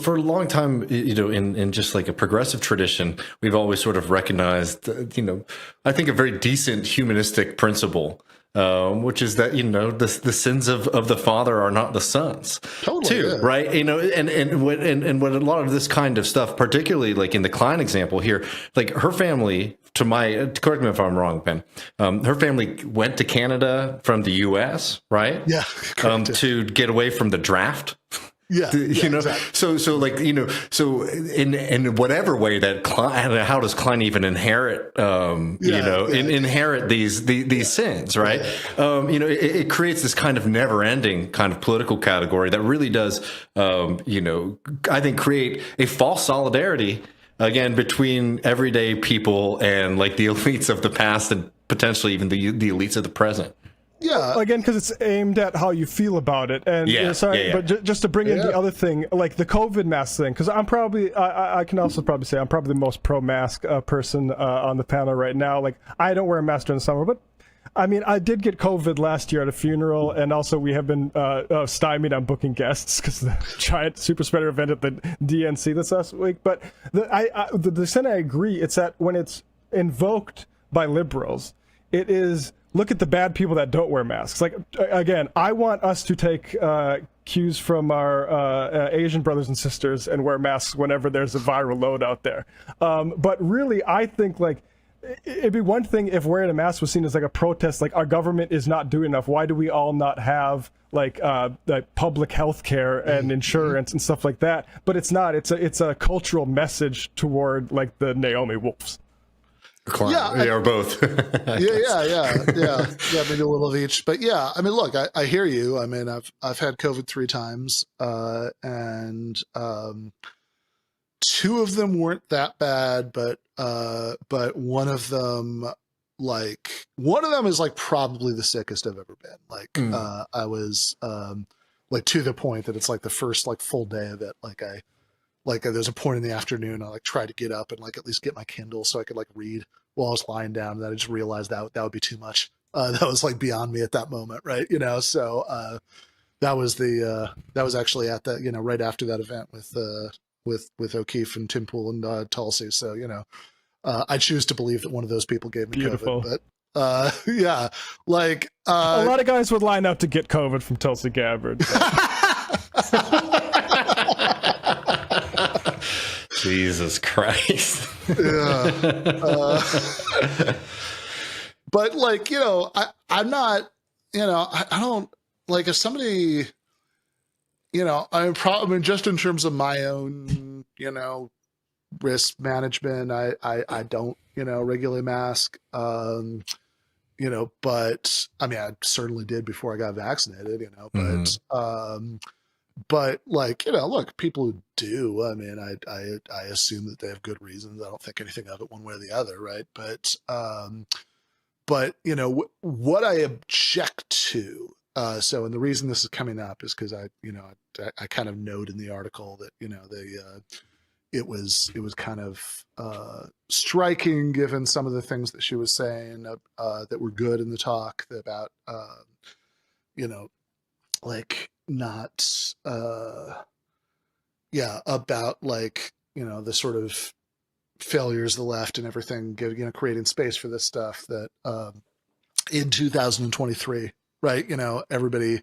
for a long time, in just like a progressive tradition, we've always sort of recognized, I think a very decent humanistic principle, which is that, the sins of the father are not the sons, too, right? And what a lot of this kind of stuff, particularly like in the Klein example here, like her family, correct me if I'm wrong, Ben, her family went to Canada from the U.S., right? Yeah. To get away from the draft. Yeah, exactly. So in whatever way that Klein, how does Klein even inherit, inherit these sins, right? It creates this kind of never-ending kind of political category that really does, I think create a false solidarity again between everyday people and like the elites of the past and potentially even the elites of the present. Yeah. Again, because it's aimed at how you feel about it. And but just to bring in the other thing, like the COVID mask thing, because I'm probably, I can also probably say I'm probably the most pro-mask person on the panel right now. Like, I don't wear a mask during the summer, but I mean, I did get COVID last year at a funeral, and also we have been stymied on booking guests because of the giant super spreader event at the DNC this last week. But the extent I agree, it's that when it's invoked by liberals, it is, look at the bad people that don't wear masks. Like, again, I want us to take cues from our Asian brothers and sisters and wear masks whenever there's a viral load out there. But really, I think, like, it'd be one thing if wearing a mask was seen as like a protest, like our government is not doing enough. Why do we all not have like public health care and insurance and stuff like that? But it's not. It's a cultural message toward like the Naomi Wolves. Or both. Yeah. Maybe a little of each, but yeah. I mean, look, I hear you. I mean, I've had COVID 3 times, and 2 of them weren't that bad, but one of them is like probably the sickest I've ever been. Like, I was like to the point that it's like the first like full day of it. Like there's a point in the afternoon I like tried to get up and like at least get my Kindle so I could like read while I was lying down, and then I just realized that would be too much. That was like beyond me at that moment, right? So that was actually at that, right after that event with O'Keefe and Tim Pool and Tulsi. So I choose to believe that one of those people gave me COVID. But like a lot of guys would line up to get COVID from Tulsi Gabbard. Jesus Christ. Yeah. But like, I'm not, I don't like if somebody, I mean, just in terms of my own, risk management, I don't, regularly mask, but I mean, I certainly did before I got vaccinated, but like, look, people who do, I mean, I assume that they have good reasons. I don't think anything of it one way or the other. Right. But what I object to, so, and the reason this is coming up is because I kind of note in the article that, it was kind of striking given some of the things that she was saying that were good in the talk about, like not, about like, the sort of failures of the left and everything, creating space for this stuff that in 2023, right, everybody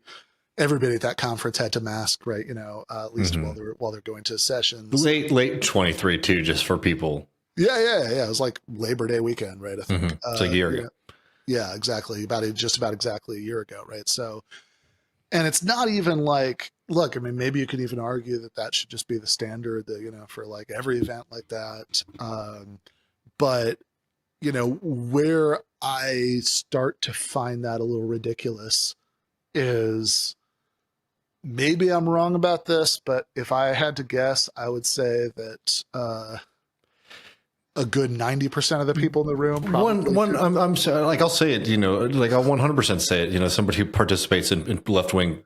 at that conference had to mask, right, at least while they're going to sessions. Late 23 too, just for people. Yeah. It was like Labor Day weekend, right? I think it's like a year ago. Yeah, exactly. Just about exactly a year ago, right? So, and it's not even like, look, I mean, maybe you could even argue that should just be the standard that, for like every event like that. But, where I start to find that a little ridiculous is, maybe I'm wrong about this, but if I had to guess, I would say that a good 90% of the people in the room probably I'm sorry, like I'll say it, like I'll 100% say it, somebody who participates in left-wing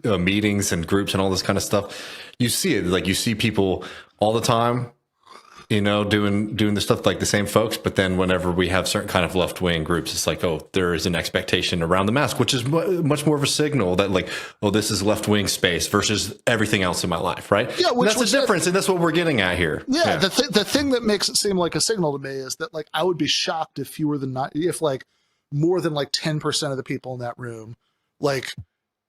meetings and groups and all this kind of stuff, you see it, like you see people all the time doing the stuff like the same folks. But then whenever we have certain kind of left-wing groups, it's like, oh, there is an expectation around the mask, which is much more of a signal that like, oh, this is left-wing space versus everything else in my life, right? Yeah, which that's the difference, and that's what we're getting at here. Yeah, the thing that makes it seem like a signal to me is that like I would be shocked if like more than like 10% of the people in that room like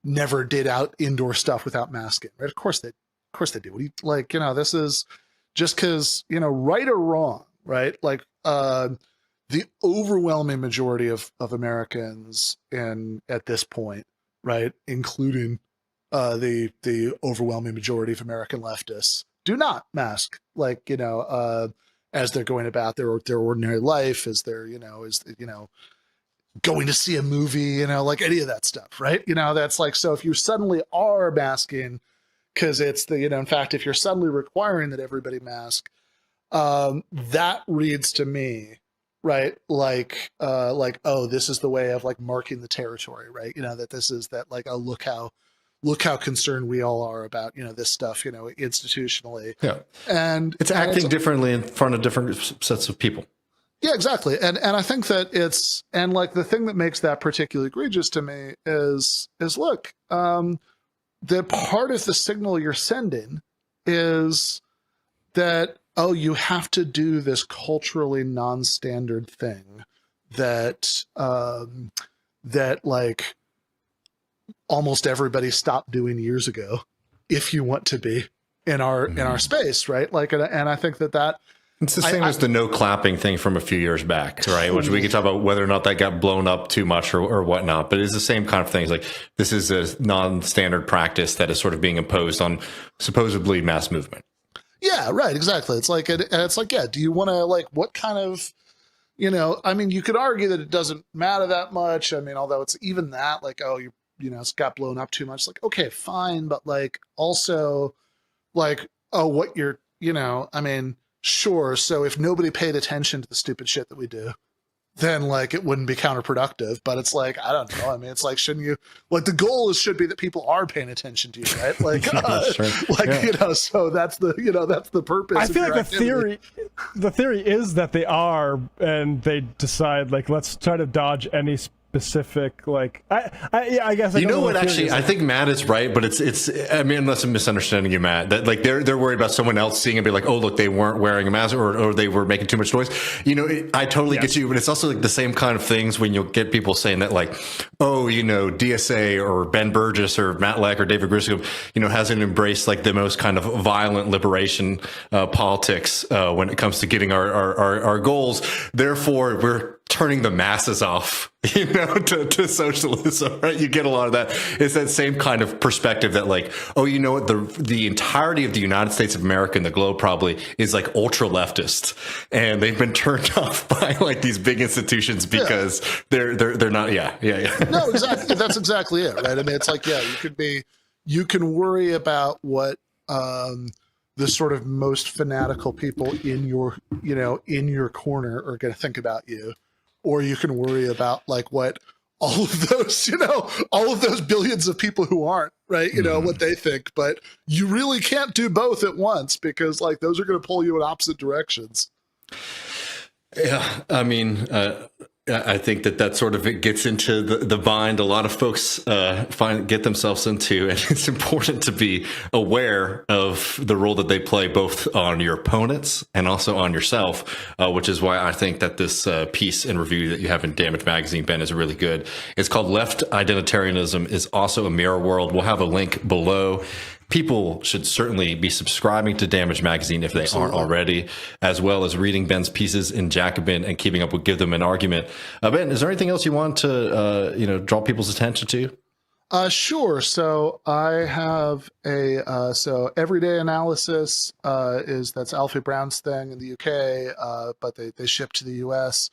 never did out indoor stuff without masking, right? Of course they do. What do you like? This is just because right or wrong, right? Like the overwhelming majority of Americans, and at this point, right, including the overwhelming majority of American leftists, do not mask, like as they're going about their ordinary life, as they're going to see a movie, like any of that stuff, right? That's like, so if you suddenly are masking, because it's in fact, if you're suddenly requiring that everybody mask, that reads to me, right, like, oh, this is the way of like marking the territory, right? That this is that like, oh, look how concerned we all are about this stuff, institutionally. Yeah, and it's acting differently in front of different sets of people. Yeah, exactly. And I think that and like the thing that makes that particularly egregious to me is look, the part of the signal you're sending is that, oh, you have to do this culturally non-standard thing that like almost everybody stopped doing years ago if you want to be in our space, right? Like, and I think that it's the same as the no clapping thing from a few years back, right? Which we could talk about whether or not that got blown up too much or whatnot. But it's the same kind of thing. It's like, this is a non-standard practice that is sort of being imposed on supposedly mass movement. Yeah, right. Exactly. It's like, and it's like, yeah, do you want to like, what kind of, I mean, you could argue that it doesn't matter that much. I mean, although it's even that like, oh, it's got blown up too much. Like, okay, fine. But like, also like, oh, what you're, I mean, sure. So if nobody paid attention to the stupid shit that we do, then like it wouldn't be counterproductive. But it's like, I don't know. I mean, it's like, shouldn't you, like the goal should be that people are paying attention to you, right? Like, so that's the purpose. I feel like the theory is that they are, and they decide like, let's try to dodge any specific, like, I guess I what actually I think Matt is right, but it's I mean, unless I'm misunderstanding you, Matt, that like they're worried about someone else seeing and be like, oh, look, they weren't wearing a mask or they were making too much noise. I totally get you, but it's also like the same kind of things when you'll get people saying that like, oh, DSA or Ben Burgis or Matt Leck or David Griscom hasn't embraced like the most kind of violent liberation politics when it comes to getting our goals, therefore we're turning the masses off, to socialism, right? You get a lot of that. It's that same kind of perspective that like, oh, what, the entirety of the United States of America and the globe probably is like ultra leftist, and they've been turned off by like these big institutions because they're not. Yeah. No, exactly. That's exactly it, right? I mean, it's like, yeah, you can worry about what the sort of most fanatical people in your corner are going to think about you. Or you can worry about like what all of those billions of people who aren't, right? What they think, but you really can't do both at once because like those are going to pull you in opposite directions. Yeah. I mean, I think that sort of it gets into the bind a lot of folks get themselves into, and it's important to be aware of the role that they play both on your opponents and also on yourself, which is why I think that this piece and review that you have in Damage Magazine, Ben, is really good. It's called Left Identarianism is Also a Mirror World. We'll have a link below. People should certainly be subscribing to Damage Magazine if they aren't already, as well as reading Ben's pieces in Jacobin and keeping up with Give Them an Argument. Ben, is there anything else you want to, draw people's attention to? Sure. So I have so Everyday Analysis that's Alfie Brown's thing in the UK, but they ship to the US.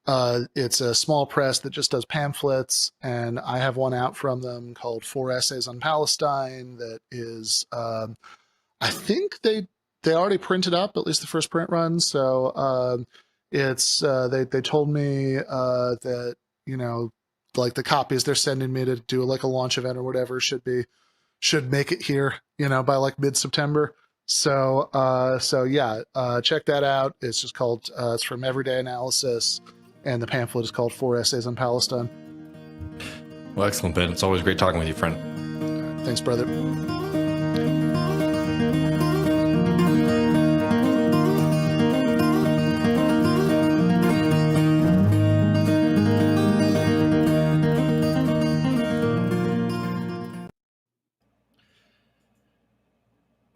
It's a small press that just does pamphlets, and I have one out from them called 4 Essays on Palestine that is, I think they already printed up, at least the first print run. So it's they told me that like the copies they're sending me to do like a launch event or whatever should make it here by like mid-September. So check that out. It's just called it's from Everyday Analysis, and the pamphlet is called 4 Essays on Palestine. Well, excellent, Ben. It's always great talking with you, friend. Thanks, brother.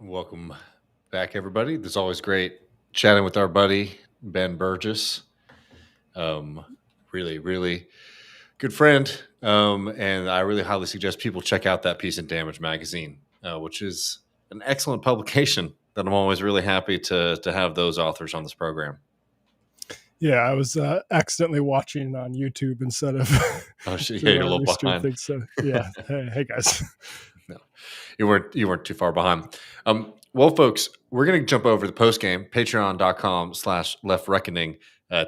Welcome back, everybody. It's always great chatting with our buddy, Ben Burgis. Really, really good friend. And I really highly suggest people check out that piece in Damage Magazine, which is an excellent publication that I'm always really happy to have those authors on this program. Yeah, I was accidentally watching on YouTube instead of. Oh, shit, yeah, you're a little behind. Thing, so yeah, hey guys. No, you weren't too far behind. Well, folks, we're going to jump over the post game, patreon.com/leftreckoning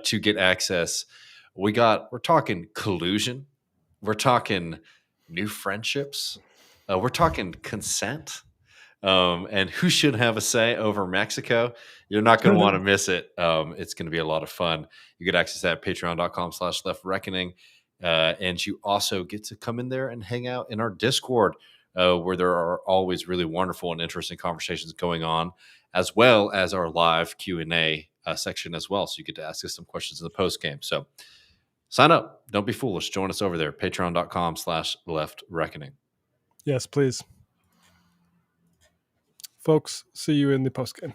to get access. We're talking collusion. We're talking new friendships. We're talking consent. And who should have a say over Mexico? You're not going to want to miss it. It's going to be a lot of fun. You get access to that at patreon.com/leftreckoning. And you also get to come in there and hang out in our Discord, where there are always really wonderful and interesting conversations going on, as well as our live Q&A section as well. So you get to ask us some questions in the post game. So sign up. Don't be foolish. Join us over there. Patreon.com/leftreckoning. Yes, please. Folks, see you in the post game.